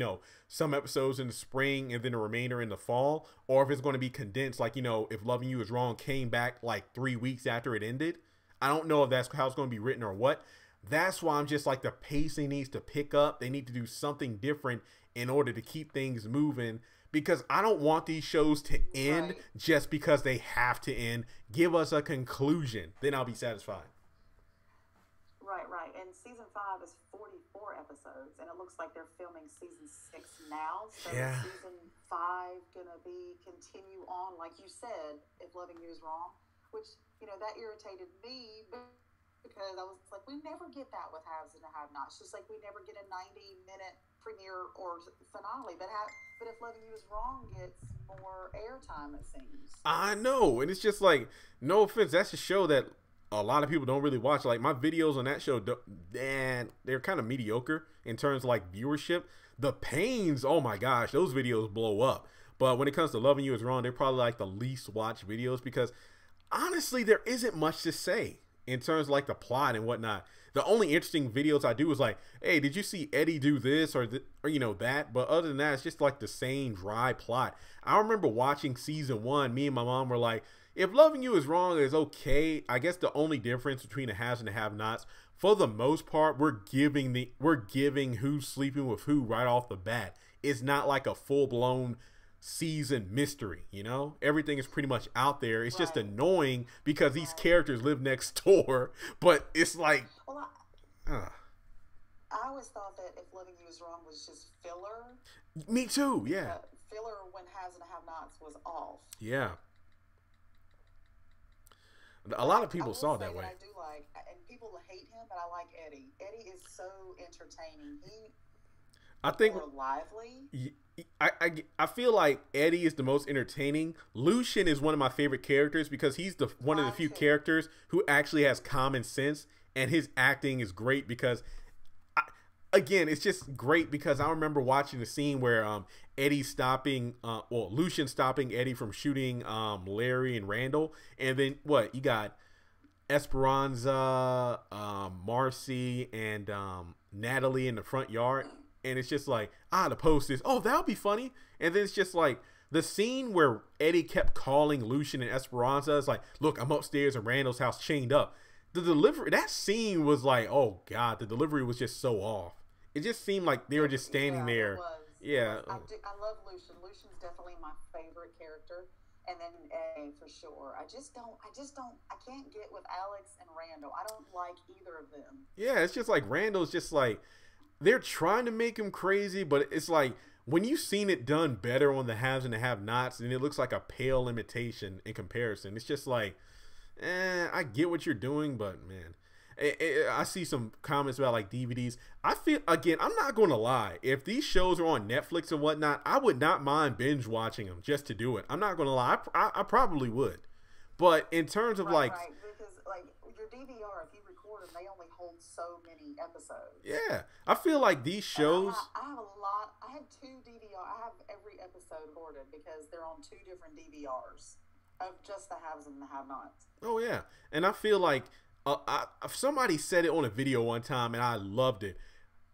Speaker 1: some episodes in the spring and then the remainder in the fall, or if it's going to be condensed, like, if Loving You Is Wrong came back like 3 weeks after it ended. I don't know if that's how it's going to be written or what. That's why I'm just like, the pacing needs to pick up. They need to do something different in order to keep things moving because I don't want these shows to end just because they have to end. Give us a conclusion. Then I'll be satisfied.
Speaker 2: Right. And season 5 is 44 episodes, and it looks like they're filming season 6 now. So season 5 gonna be continue on, like you said, if Loving You Is Wrong, which that irritated me because I was like, we never get that with Haves and Have-Nots. Just like we never get a 90-minute premiere or finale, but if Loving You Is Wrong gets more airtime, it seems.
Speaker 1: I know, and it's just like, no offense, that's a show that a lot of people don't really watch. Like my videos on that show, they're kind of mediocre in terms of like viewership. The Pains, oh my gosh, those videos blow up. But when it comes to Loving You Is Wrong, they're probably like the least watched videos because honestly, there isn't much to say in terms of like the plot and whatnot. The only interesting videos I do is like, hey, did you see Eddie do this or that? But other than that, it's just like the same dry plot. I remember watching season 1. Me and my mom were like, if Loving You Is Wrong is okay, I guess the only difference between the haves and the have-nots, for the most part, we're giving who's sleeping with who right off the bat. It's not like a full-blown season mystery, Everything is pretty much out there. It's just annoying because these characters live next door, but it's like...
Speaker 2: Well, I always thought that if Loving You Is Wrong was just filler.
Speaker 1: Me too, yeah.
Speaker 2: Filler when Haves and Have-Nots was off.
Speaker 1: Yeah. A lot of people saw it that way.
Speaker 2: I do like, and people hate him, but I like Eddie. Eddie is so entertaining.
Speaker 1: I think
Speaker 2: more lively.
Speaker 1: I feel like Eddie is the most entertaining. Lucien is one of my favorite characters because he's one of the few characters who actually has common sense, and his acting is great because, again, it's just great because I remember watching the scene where Lucien stopping Eddie from shooting Larry and Randall, and then you got Esperanza, Marcy, and Natalie in the front yard. and it's just like, the post is, oh, that'll be funny. And then it's just like the scene where Eddie kept calling Lucien and Esperanza. It's like, look, I'm upstairs in Randall's house chained up. The delivery, that scene was like, oh God, the delivery was just so off. It just seemed like they were just standing there.
Speaker 2: It was.
Speaker 1: Yeah.
Speaker 2: I love Lucien. Lucien's definitely my favorite character. And then A for sure. I can't get with Alex and Randall. I don't like either of them.
Speaker 1: Yeah, it's just like Randall's just like, they're trying to make him crazy, but it's like when you've seen it done better on the haves and the have-nots, and it looks like a pale imitation in comparison. It's just like, I get what you're doing, but man, I see some comments about like DVDs. I feel, again, I'm not going to lie. If these shows are on Netflix and whatnot, I would not mind binge watching them just to do it. I'm not going to lie. I probably would. But in terms of
Speaker 2: right, because like your DVR, if you record them, they only hold so many episodes.
Speaker 1: Yeah, I feel like these shows.
Speaker 2: I have a lot. I have 2 DVR. I have every episode boarded because they're on 2 different DVRs of just the haves and the have-nots.
Speaker 1: Oh yeah, and I feel like somebody said it on a video one time, and I loved it.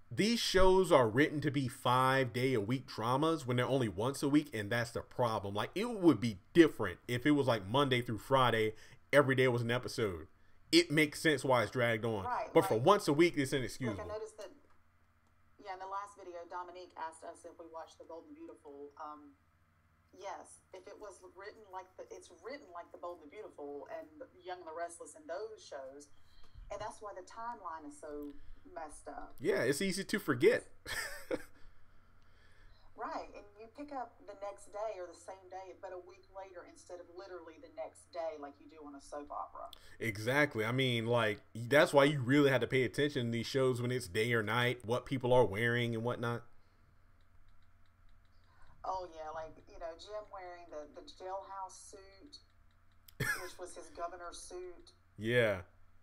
Speaker 1: These shows are written to be 5-day-a-week dramas when they're only once a week, and that's the problem. Like, it would be different if it was like Monday through Friday, every day was an episode. It makes sense why it's dragged on.
Speaker 2: Right,
Speaker 1: but for once a week, it's inexcusable.
Speaker 2: Like I noticed that, in the last video, Dominique asked us if we watched The Bold and Beautiful. Yes, if it was written like it's written like The Bold and Beautiful and Young and the Restless and those shows, and that's why the timeline is so messed up.
Speaker 1: Yeah, it's easy to forget.
Speaker 2: Right, and you pick up the next day or the same day, but a week later instead of literally the next day like you do on a soap opera.
Speaker 1: Exactly. I mean, like, that's why you really had to pay attention to these shows when it's day or night, what people are wearing and whatnot.
Speaker 2: Oh, yeah, like, Jim wearing the jailhouse suit, which was his governor's suit.
Speaker 1: Yeah.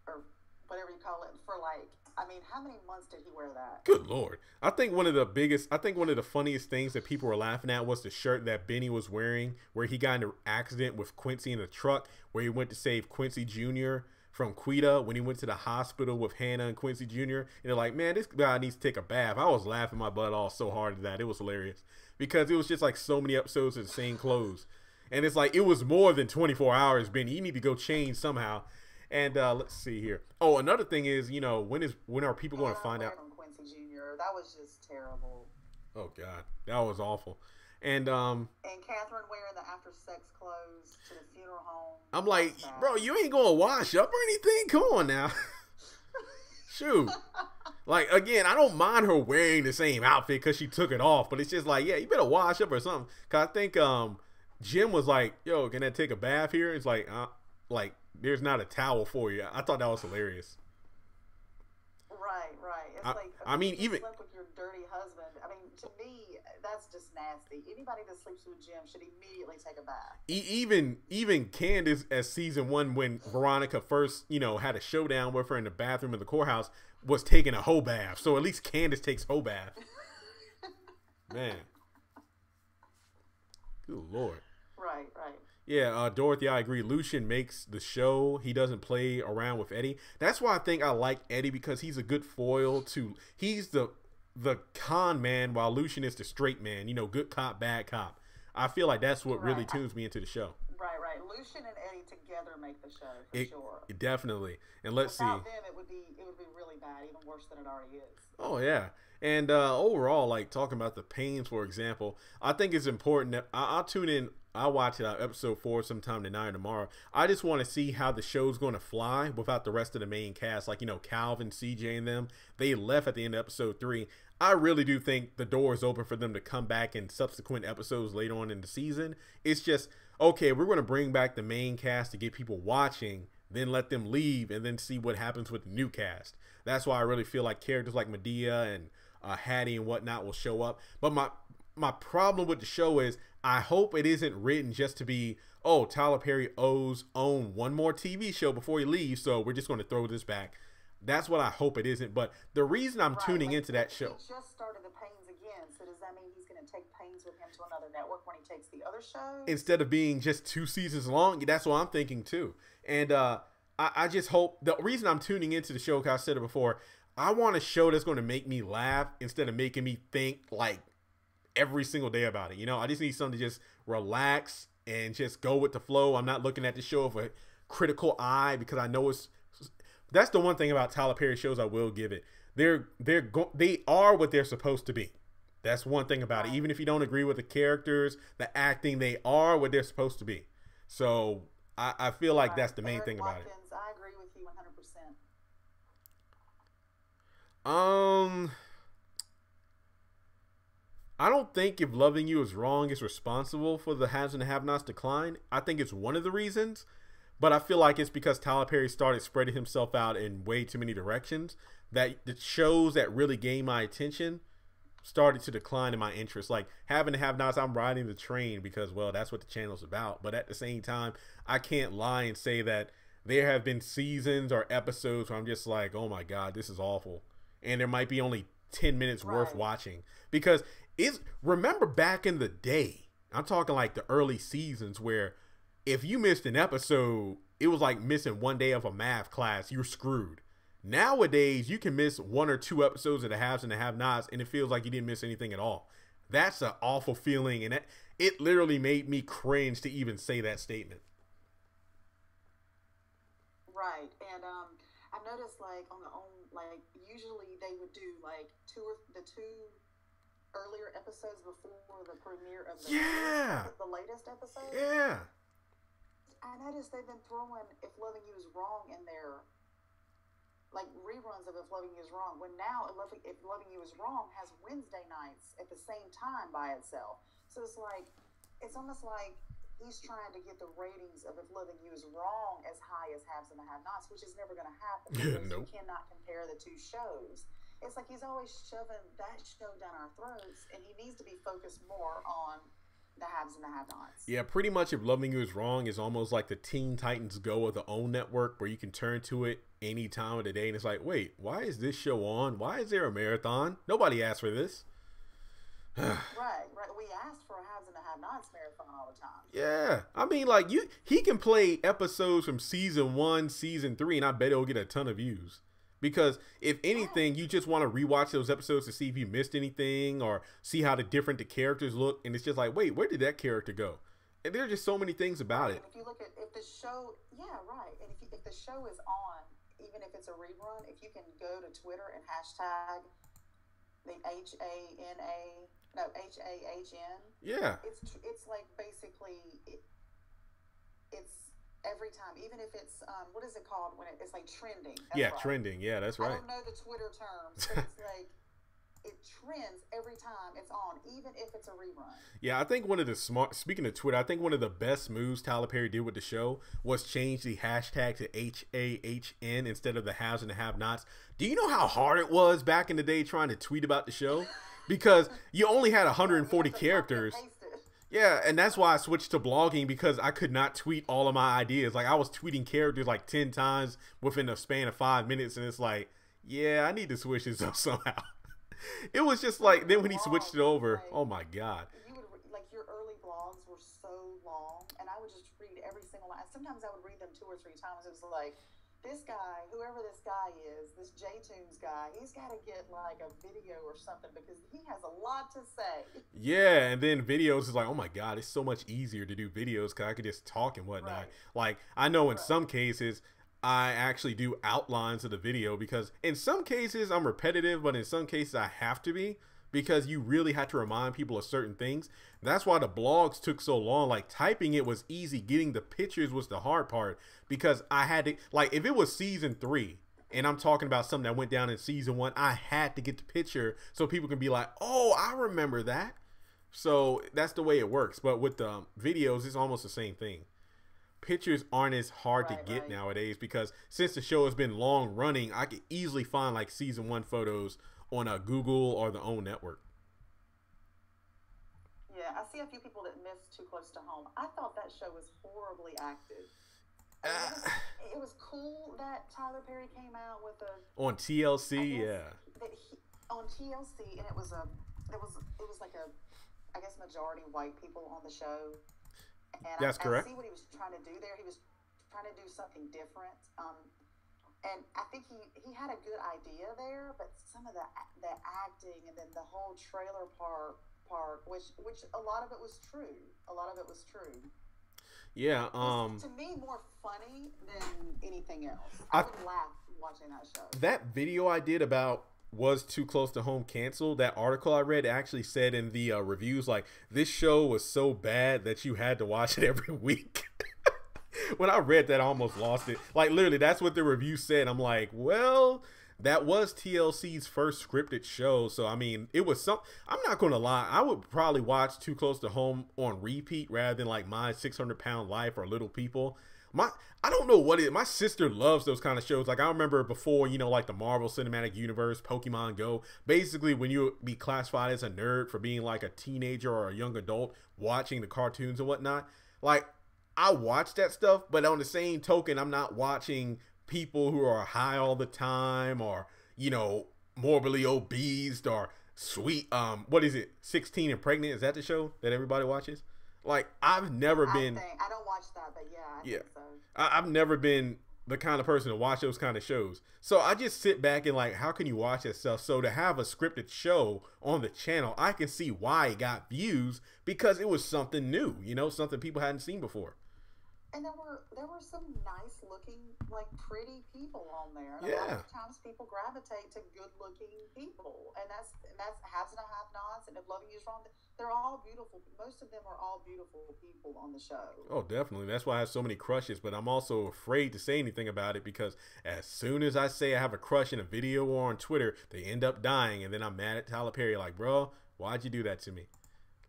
Speaker 2: Or whatever you call it, for like, how many months did he wear that?
Speaker 1: Good Lord. I think one of the funniest things that people were laughing at was the shirt that Benny was wearing, where he got in an accident with Quincy in the truck, where he went to save Quincy Jr. from Quita when he went to the hospital with Hannah and Quincy Jr. And they're like, man, this guy needs to take a bath. I was laughing my butt off so hard at that. It was hilarious because it was just like so many episodes of the same clothes. And it's like, it was more than 24 hours, Benny. You need to go change somehow. And let's see here. Oh, another thing is, when are people going to find out?
Speaker 2: Quincy Jr. That was just terrible.
Speaker 1: Oh God, that was awful. And
Speaker 2: Catherine wearing the after sex clothes to the funeral home.
Speaker 1: I'm like, bro, you ain't gonna wash up or anything? Come on now. Shoot. Like, again, I don't mind her wearing the same outfit because she took it off, but it's just like, yeah, you better wash up or something. Cause I think Jim was like, yo, can I take a bath here? It's like there's not a towel for you. I thought that was hilarious.
Speaker 2: Right. It's even slept with your dirty husband. To me, that's just nasty. Anybody that sleeps with Jim should immediately take a bath.
Speaker 1: Even Candace, as season 1, when Veronica first, had a showdown with her in the bathroom of the courthouse, was taking a hoe bath. So at least Candace takes hoe bath. Man. Good Lord.
Speaker 2: Right.
Speaker 1: Yeah, Dorothy, I agree. Lucien makes the show. He doesn't play around with Eddie. That's why I think I like Eddie, because he's a good foil to... He's the con man, while Lucien is the straight man. Good cop, bad cop. I feel like that's what really tunes me into the show. Right.
Speaker 2: Lucien and Eddie together make the show, for sure.
Speaker 1: Definitely. And let's see.
Speaker 2: Without them, it would be really bad, even worse than it already is.
Speaker 1: Oh, yeah. And overall, like, talking about the Paynes, for example, I think it's important that I'll tune in. I'll watch episode 4 sometime tonight or tomorrow. I just want to see how the show's going to fly without the rest of the main cast. Like, Calvin, CJ, and them. They left at the end of episode 3. I really do think the door is open for them to come back in subsequent episodes later on in the season. It's just, okay, we're going to bring back the main cast to get people watching, then let them leave, and then see what happens with the new cast. That's why I really feel like characters like Medea and Hattie and whatnot will show up. But my problem with the show is, I hope it isn't written just to be, oh, Tyler Perry own one more TV show before he leaves, so we're just going to throw this back. That's what I hope it isn't. But the reason I'm tuning into that show...
Speaker 2: He just started the Paynes again, so does that mean he's going to take Paynes with him to another network when he takes the other shows?
Speaker 1: Instead of being just 2 seasons long? That's what I'm thinking too. And I just hope... The reason I'm tuning into the show, because I said it before, I want a show that's going to make me laugh instead of making me think like every single day about it. You know, I just need something to just relax and just go with the flow. I'm not looking at the show with a critical eye because I know it's. That's the one thing about Tyler Perry shows I will give it. They are what they're supposed to be. That's one thing about it. Even if you don't agree with the characters, the acting, they are what they're supposed to be. So I feel like that's the main thing about it.
Speaker 2: I agree with you 100%.
Speaker 1: I don't think If Loving You Is Wrong is responsible for the haves and the have-nots decline. I think it's one of the reasons, but I feel like it's because Tyler Perry started spreading himself out in way too many directions that the shows that really gained my attention started to decline in my interest. Like Having the Have-Nots, I'm riding the train because, well, that's what the channel's about. But at the same time, I can't lie and say that there have been seasons or episodes where I'm just like, oh my God, this is awful. And there might be only 10 minutes worth watching. Because remember back in the day, I'm talking like the early seasons where if you missed an episode, it was like missing one day of a math class. You're screwed. Nowadays, you can miss 1 or 2 episodes of the haves and the have-nots, and it feels like you didn't miss anything at all. That's an awful feeling, and it literally made me cringe to even say that statement.
Speaker 2: Right, and I've noticed like usually they would do like the two earlier episodes before the premiere of the latest episode.
Speaker 1: Yeah.
Speaker 2: I noticed they've been throwing If Loving You Is Wrong in there. Like reruns of If Loving You Is Wrong, when now If Loving You Is Wrong has Wednesday nights at the same time by itself. So it's almost like he's trying to get the ratings of If Loving You Is Wrong as high as Haves and the Have-Nots, which is never going to happen because you cannot compare the two shows. It's like he's always shoving that show down our throats, and he needs to be focused more on the haves and the have-nots.
Speaker 1: Yeah, pretty much If Loving You Is Wrong is almost like the Teen Titans Go of the OWN network, where you can turn to it any time of the day and it's like, wait, why is this show on? Why is there a marathon? Nobody asked for this.
Speaker 2: right. We asked for a haves and the have-nots marathon all the time.
Speaker 1: Yeah, I mean, like he can play episodes from season 1, season 3, and I bet it'll get a ton of views. Because if anything, you just want to rewatch those episodes to see if you missed anything or see how different the characters look. And it's just like, wait, where did that character go? And there are just so many things about it.
Speaker 2: And if you look at if the show, and if the show is on, even if it's a rerun, if you can go to Twitter and hashtag the HAHN.
Speaker 1: Yeah.
Speaker 2: It's like basically it's every time, even if it's what is it called when it's like trending? That's
Speaker 1: trending. Yeah, that's right.
Speaker 2: I don't know the Twitter terms, but it's like it trends every time it's on, even if it's a rerun.
Speaker 1: Yeah, I think one of the speaking of Twitter, I think one of the best moves Tyler Perry did with the show was change the hashtag to HAHN instead of the haves and the have-nots. Do you know how hard it was back in the day trying to tweet about the show? Because you only had 140 characters. Yeah, and that's why I switched to blogging, because I could not tweet all of my ideas. Like, I was tweeting characters like 10 times within a span of 5 minutes, and it's like, yeah, I need to switch this up somehow. It was just like, then when he switched it over, oh my God.
Speaker 2: You would, like, your early blogs were so long, and I would just read every single line. Sometimes I would read them 2 or 3 times. It was like, this guy, whoever this guy is, this J-Tunes guy, he's got to get like a video or something because he has a lot to say.
Speaker 1: Yeah, and then videos is like, oh my God, it's so much easier to do videos because I could just talk and whatnot. Right. Like, I know in some cases, I actually do outlines of the video because in some cases I'm repetitive, but in some cases I have to be, because you really have to remind people of certain things. That's why the blogs took so long. Like, typing it was easy. Getting the pictures was the hard part, because I had to, like, if it was season 3 and I'm talking about something that went down in season 1, I had to get the picture so people can be like, oh, I remember that. So that's the way it works. But with the videos, it's almost the same thing. Pictures aren't as hard to get nowadays, because since the show has been long running, I could easily find like season 1 photos on a Google or the OWN network.
Speaker 2: Yeah, I see a few people that missed Too Close to Home. I thought that show was horribly acted. It was cool that Tyler Perry came out with
Speaker 1: on TLC,
Speaker 2: on TLC, and it was like a, I guess, majority white people on the show. And
Speaker 1: that's correct.
Speaker 2: I see what he was trying to do there. He was trying to do something different. and I think he had a good idea there, but some of the acting and then the whole trailer part, which a lot of it was true. A lot of it was true.
Speaker 1: Yeah.
Speaker 2: Was, to me, more funny than anything else. I would laugh watching that show.
Speaker 1: That video I did about was Too Close to Home canceled, that article I read actually said in the reviews, like, this show was so bad that you had to watch it every week. When I read that, I almost lost it. Like, literally, that's what the review said. I'm like, well, that was TLC's first scripted show. So, I mean, it was some. I'm not going to lie. I would probably watch Too Close to Home on repeat rather than like My 600-Pound Life or Little People. I don't know what it is. My sister loves those kind of shows. Like, I remember before, you know, like the Marvel Cinematic Universe, Pokemon Go. Basically, when you would be classified as a nerd for being like a teenager or a young adult watching the cartoons and whatnot. Like, I watch that stuff, but on the same token, I'm not watching people who are high all the time or, you know, morbidly obese or sweet. What is it? 16 and Pregnant? Is that the show that everybody watches? Like, I've never been.
Speaker 2: I don't watch that, but yeah, I think so.
Speaker 1: I've never been the kind of person to watch those kind of shows. So I just sit back and like, how can you watch that stuff? So to have a scripted show on the channel, I can see why it got views because it was something new, you know, something people hadn't seen before.
Speaker 2: And there were some nice looking, like pretty people on there. And
Speaker 1: yeah.
Speaker 2: A lot of times people gravitate to good looking people. And that's haves and have-nots and if loving you is wrong. They're all beautiful. Most of them are all beautiful people on the show.
Speaker 1: Oh, definitely. That's why I have so many crushes, but I'm also afraid to say anything about it because as soon as I say I have a crush in a video or on Twitter, they end up dying. And then I'm mad at Tyler Perry, like, bro, why'd you do that to me?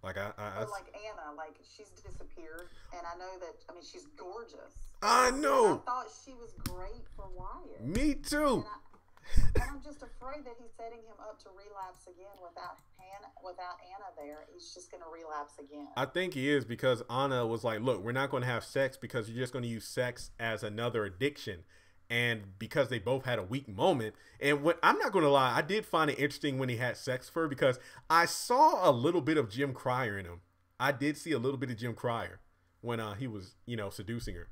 Speaker 1: Like,
Speaker 2: like Anna, like she's disappeared, and I know that. I mean, she's gorgeous.
Speaker 1: I know.
Speaker 2: And I thought she was great for Wyatt.
Speaker 1: Me too.
Speaker 2: And I'm just afraid that he's setting him up to relapse again without Anna there. He's just going to relapse again.
Speaker 1: I think he is because Anna was like, "Look, we're not going to have sex because you're just going to use sex as another addiction." And because they both had a weak moment, and when I'm not going to lie, I did find it interesting when he had sex with her because I saw a little bit of Jim Cryer in him. I did see a little bit of Jim Cryer when he was, you know, seducing her.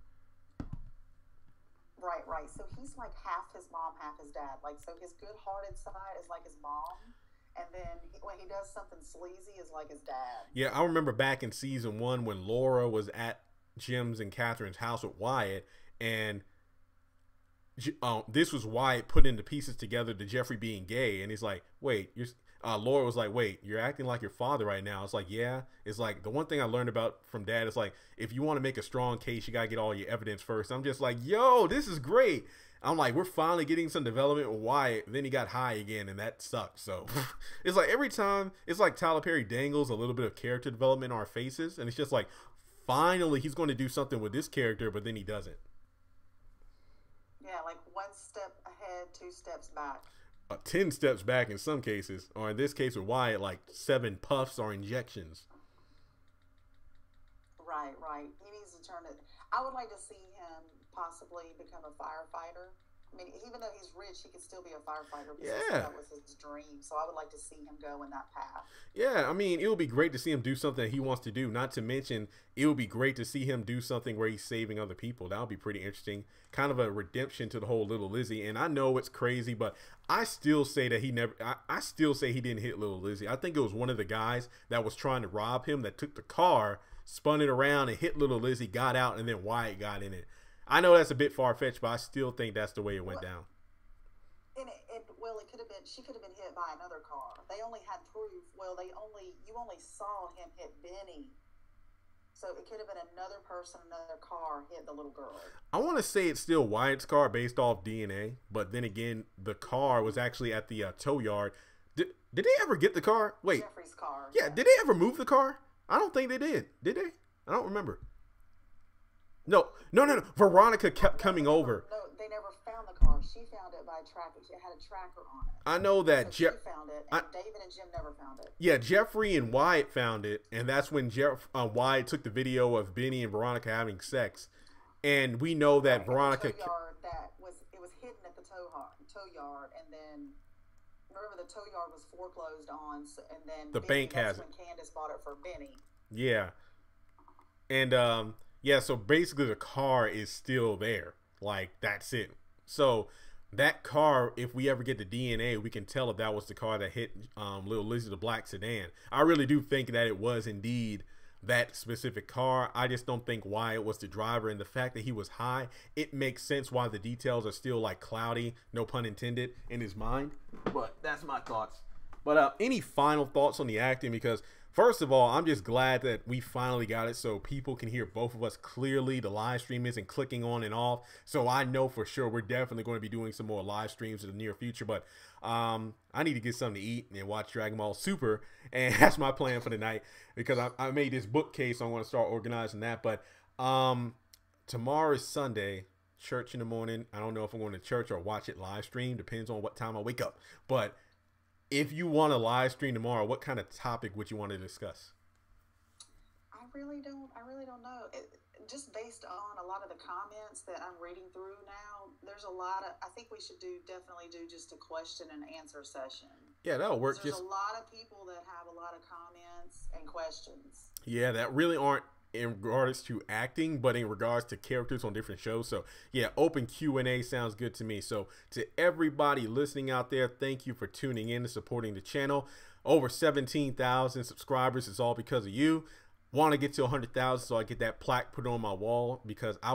Speaker 2: Right. So he's like half his mom, half his dad. Like, so his good-hearted side is like his mom, and then when he does something sleazy, is like his dad.
Speaker 1: Yeah, I remember back in season 1 when Laura was at Jim's and Catherine's house with Wyatt, and this was Wyatt putting the pieces together to Jeffrey being gay, and he's like, wait, Laura was like, wait, you're acting like your father right now. It's like, yeah. It's like, the one thing I learned about from Dad is like, if you want to make a strong case, you got to get all your evidence first. I'm just like, yo, this is great. I'm like, we're finally getting some development with Wyatt. Then he got high again, and that sucked. So it's like every time, it's like Tyler Perry dangles a little bit of character development in our faces, and it's just like, finally he's going to do something with this character, but then he doesn't.
Speaker 2: Yeah, like 1 step ahead, 2 steps back.
Speaker 1: 10 steps back in some cases, or in this case with Wyatt, like 7 puffs or injections.
Speaker 2: Right. He needs to turn it. I would like to see him possibly become a firefighter. I mean, even though he's rich, he could still be a firefighter because that was his dream. So I would like to see him go in that path. Yeah,
Speaker 1: I mean, it would be great to see him do something he wants to do. Not to mention, it would be great to see him do something where he's saving other people. That would be pretty interesting. Kind of a redemption to the whole Little Lizzie. And I know it's crazy, but I still say that I still say he didn't hit Little Lizzie. I think it was one of the guys that was trying to rob him that took the car, spun it around, and hit Little Lizzie, got out, and then Wyatt got in it. I know that's a bit far-fetched, but I still think that's the way it went down.
Speaker 2: And it could have been, she could have been hit by another car. They only had proof. Well, you only saw him hit Benny. So it could have been another person, another car hit the little girl.
Speaker 1: I want to say it's still Wyatt's car based off DNA, but then again, the car was actually at the tow yard. Did they ever get the car? Wait.
Speaker 2: Jeffrey's car.
Speaker 1: Yeah, did they ever move the car? I don't think they did. Did they? I don't remember. No. Veronica kept coming over.
Speaker 2: No, they never found the car. She found it by a tracker. She had a tracker on it.
Speaker 1: I know that.
Speaker 2: So she found it, and David and Jim never found it.
Speaker 1: Yeah, Jeffrey and Wyatt found it, and that's when Wyatt took the video of Benny and Veronica having sex. And we know that Veronica.
Speaker 2: The tow yard it was hidden at the tow yard, and then remember the tow yard was foreclosed on, and then
Speaker 1: the bank has it.
Speaker 2: When Candace bought it for Benny.
Speaker 1: Yeah, and yeah, so basically the car is still there. Like, that's it. So that car, if we ever get the DNA, we can tell if that was the car that hit Lil Lizzy, the black sedan. I really do think that it was indeed that specific car. I just don't think why it was the driver, and the fact that he was high, it makes sense why the details are still like cloudy, no pun intended, in his mind. But that's my thoughts. But any final thoughts on the acting? Because first of all, I'm just glad that we finally got it so people can hear both of us clearly. The live stream isn't clicking on and off. So I know for sure we're definitely going to be doing some more live streams in the near future. But I need to get something to eat and watch Dragon Ball Super. And that's my plan for the night, because I made this bookcase. So I want to start organizing that. But tomorrow is Sunday. Church in the morning. I don't know if I'm going to church or watch it live stream. Depends on what time I wake up. But if you want to live stream tomorrow, what kind of topic would you want to discuss?
Speaker 2: I really don't know. Just based on a lot of the comments that I'm reading through now, there's a lot of, I think we should definitely do just a question and answer session.
Speaker 1: Yeah, that'll work.
Speaker 2: There's a lot of people that have a lot of comments and questions.
Speaker 1: Yeah, that really aren't in regards to acting, but in regards to characters on different shows. So yeah, open Q&A sounds good to me. So to everybody listening out there, thank you for tuning in and supporting the channel. Over 17,000 subscribers. It's all because of you. Want to get to 100,000 so I get that plaque put on my wall, because I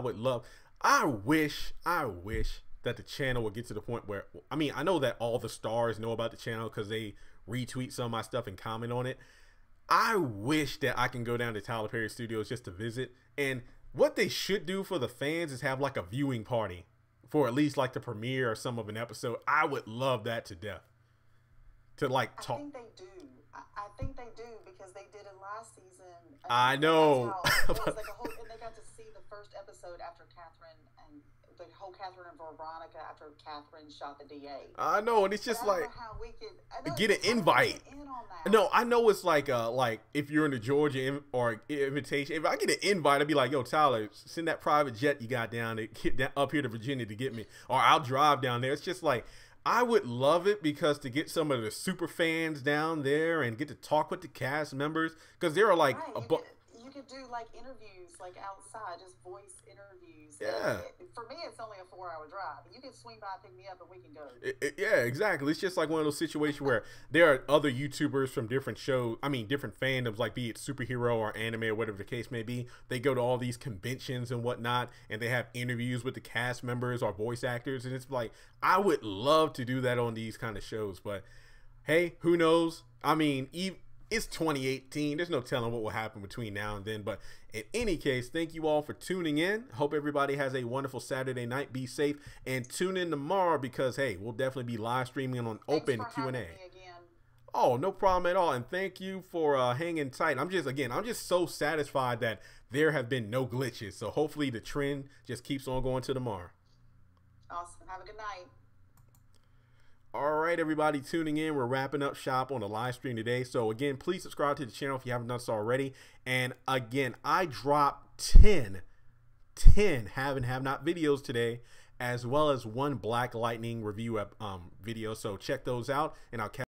Speaker 1: wish that the channel would get to the point where, I mean, I know that all the stars know about the channel because they retweet some of my stuff and comment on it. I wish that I can go down to Tyler Perry Studios just to visit. And what they should do for the fans is have like a viewing party for at least like the premiere or some of an episode. I would love that to death. To like talk.
Speaker 2: I think they do. I think they do, because they did it last season.
Speaker 1: I know.
Speaker 2: It was like and they got to see the first episode after Catherine and the whole Catherine and Veronica after Catherine shot the DA.
Speaker 1: I know, and it's just like
Speaker 2: how we could
Speaker 1: get an invite. No, I know it's like if you're in the Georgia or invitation, if I get an invite, I'd be like, yo, Tyler, send that private jet you got down to get up here to Virginia to get me, or I'll drive down there. It's just like, I would love it, because to get some of the super fans down there and get to talk with the cast members, because there are like
Speaker 2: you could do like interviews like outside, just voice interviews.
Speaker 1: Yeah.
Speaker 2: For me, it's only a 4-hour drive. You can swing by, pick me up, and we can go.
Speaker 1: Yeah, exactly. It's just like one of those situations where there are other YouTubers from different shows, I mean, different fandoms, like be it superhero or anime or whatever the case may be. They go to all these conventions and whatnot, and they have interviews with the cast members or voice actors. And it's like, I would love to do that on these kind of shows. But hey, who knows? I mean, it's 2018. There's no telling what will happen between now and then. But in any case, thank you all for tuning in. Hope everybody has a wonderful Saturday night. Be safe and tune in tomorrow, because hey, we'll definitely be live streaming on open Q&A. Oh, no problem at all. And thank you for hanging tight. I'm just so satisfied that there have been no glitches. So hopefully the trend just keeps on going to tomorrow.
Speaker 2: Awesome. Have a good night.
Speaker 1: All right, everybody tuning in, we're wrapping up shop on the live stream today. So again, please subscribe to the channel if you haven't done so already. And again, I dropped 10 have and have not videos today, as well as one Black Lightning review video. So check those out, and I'll catch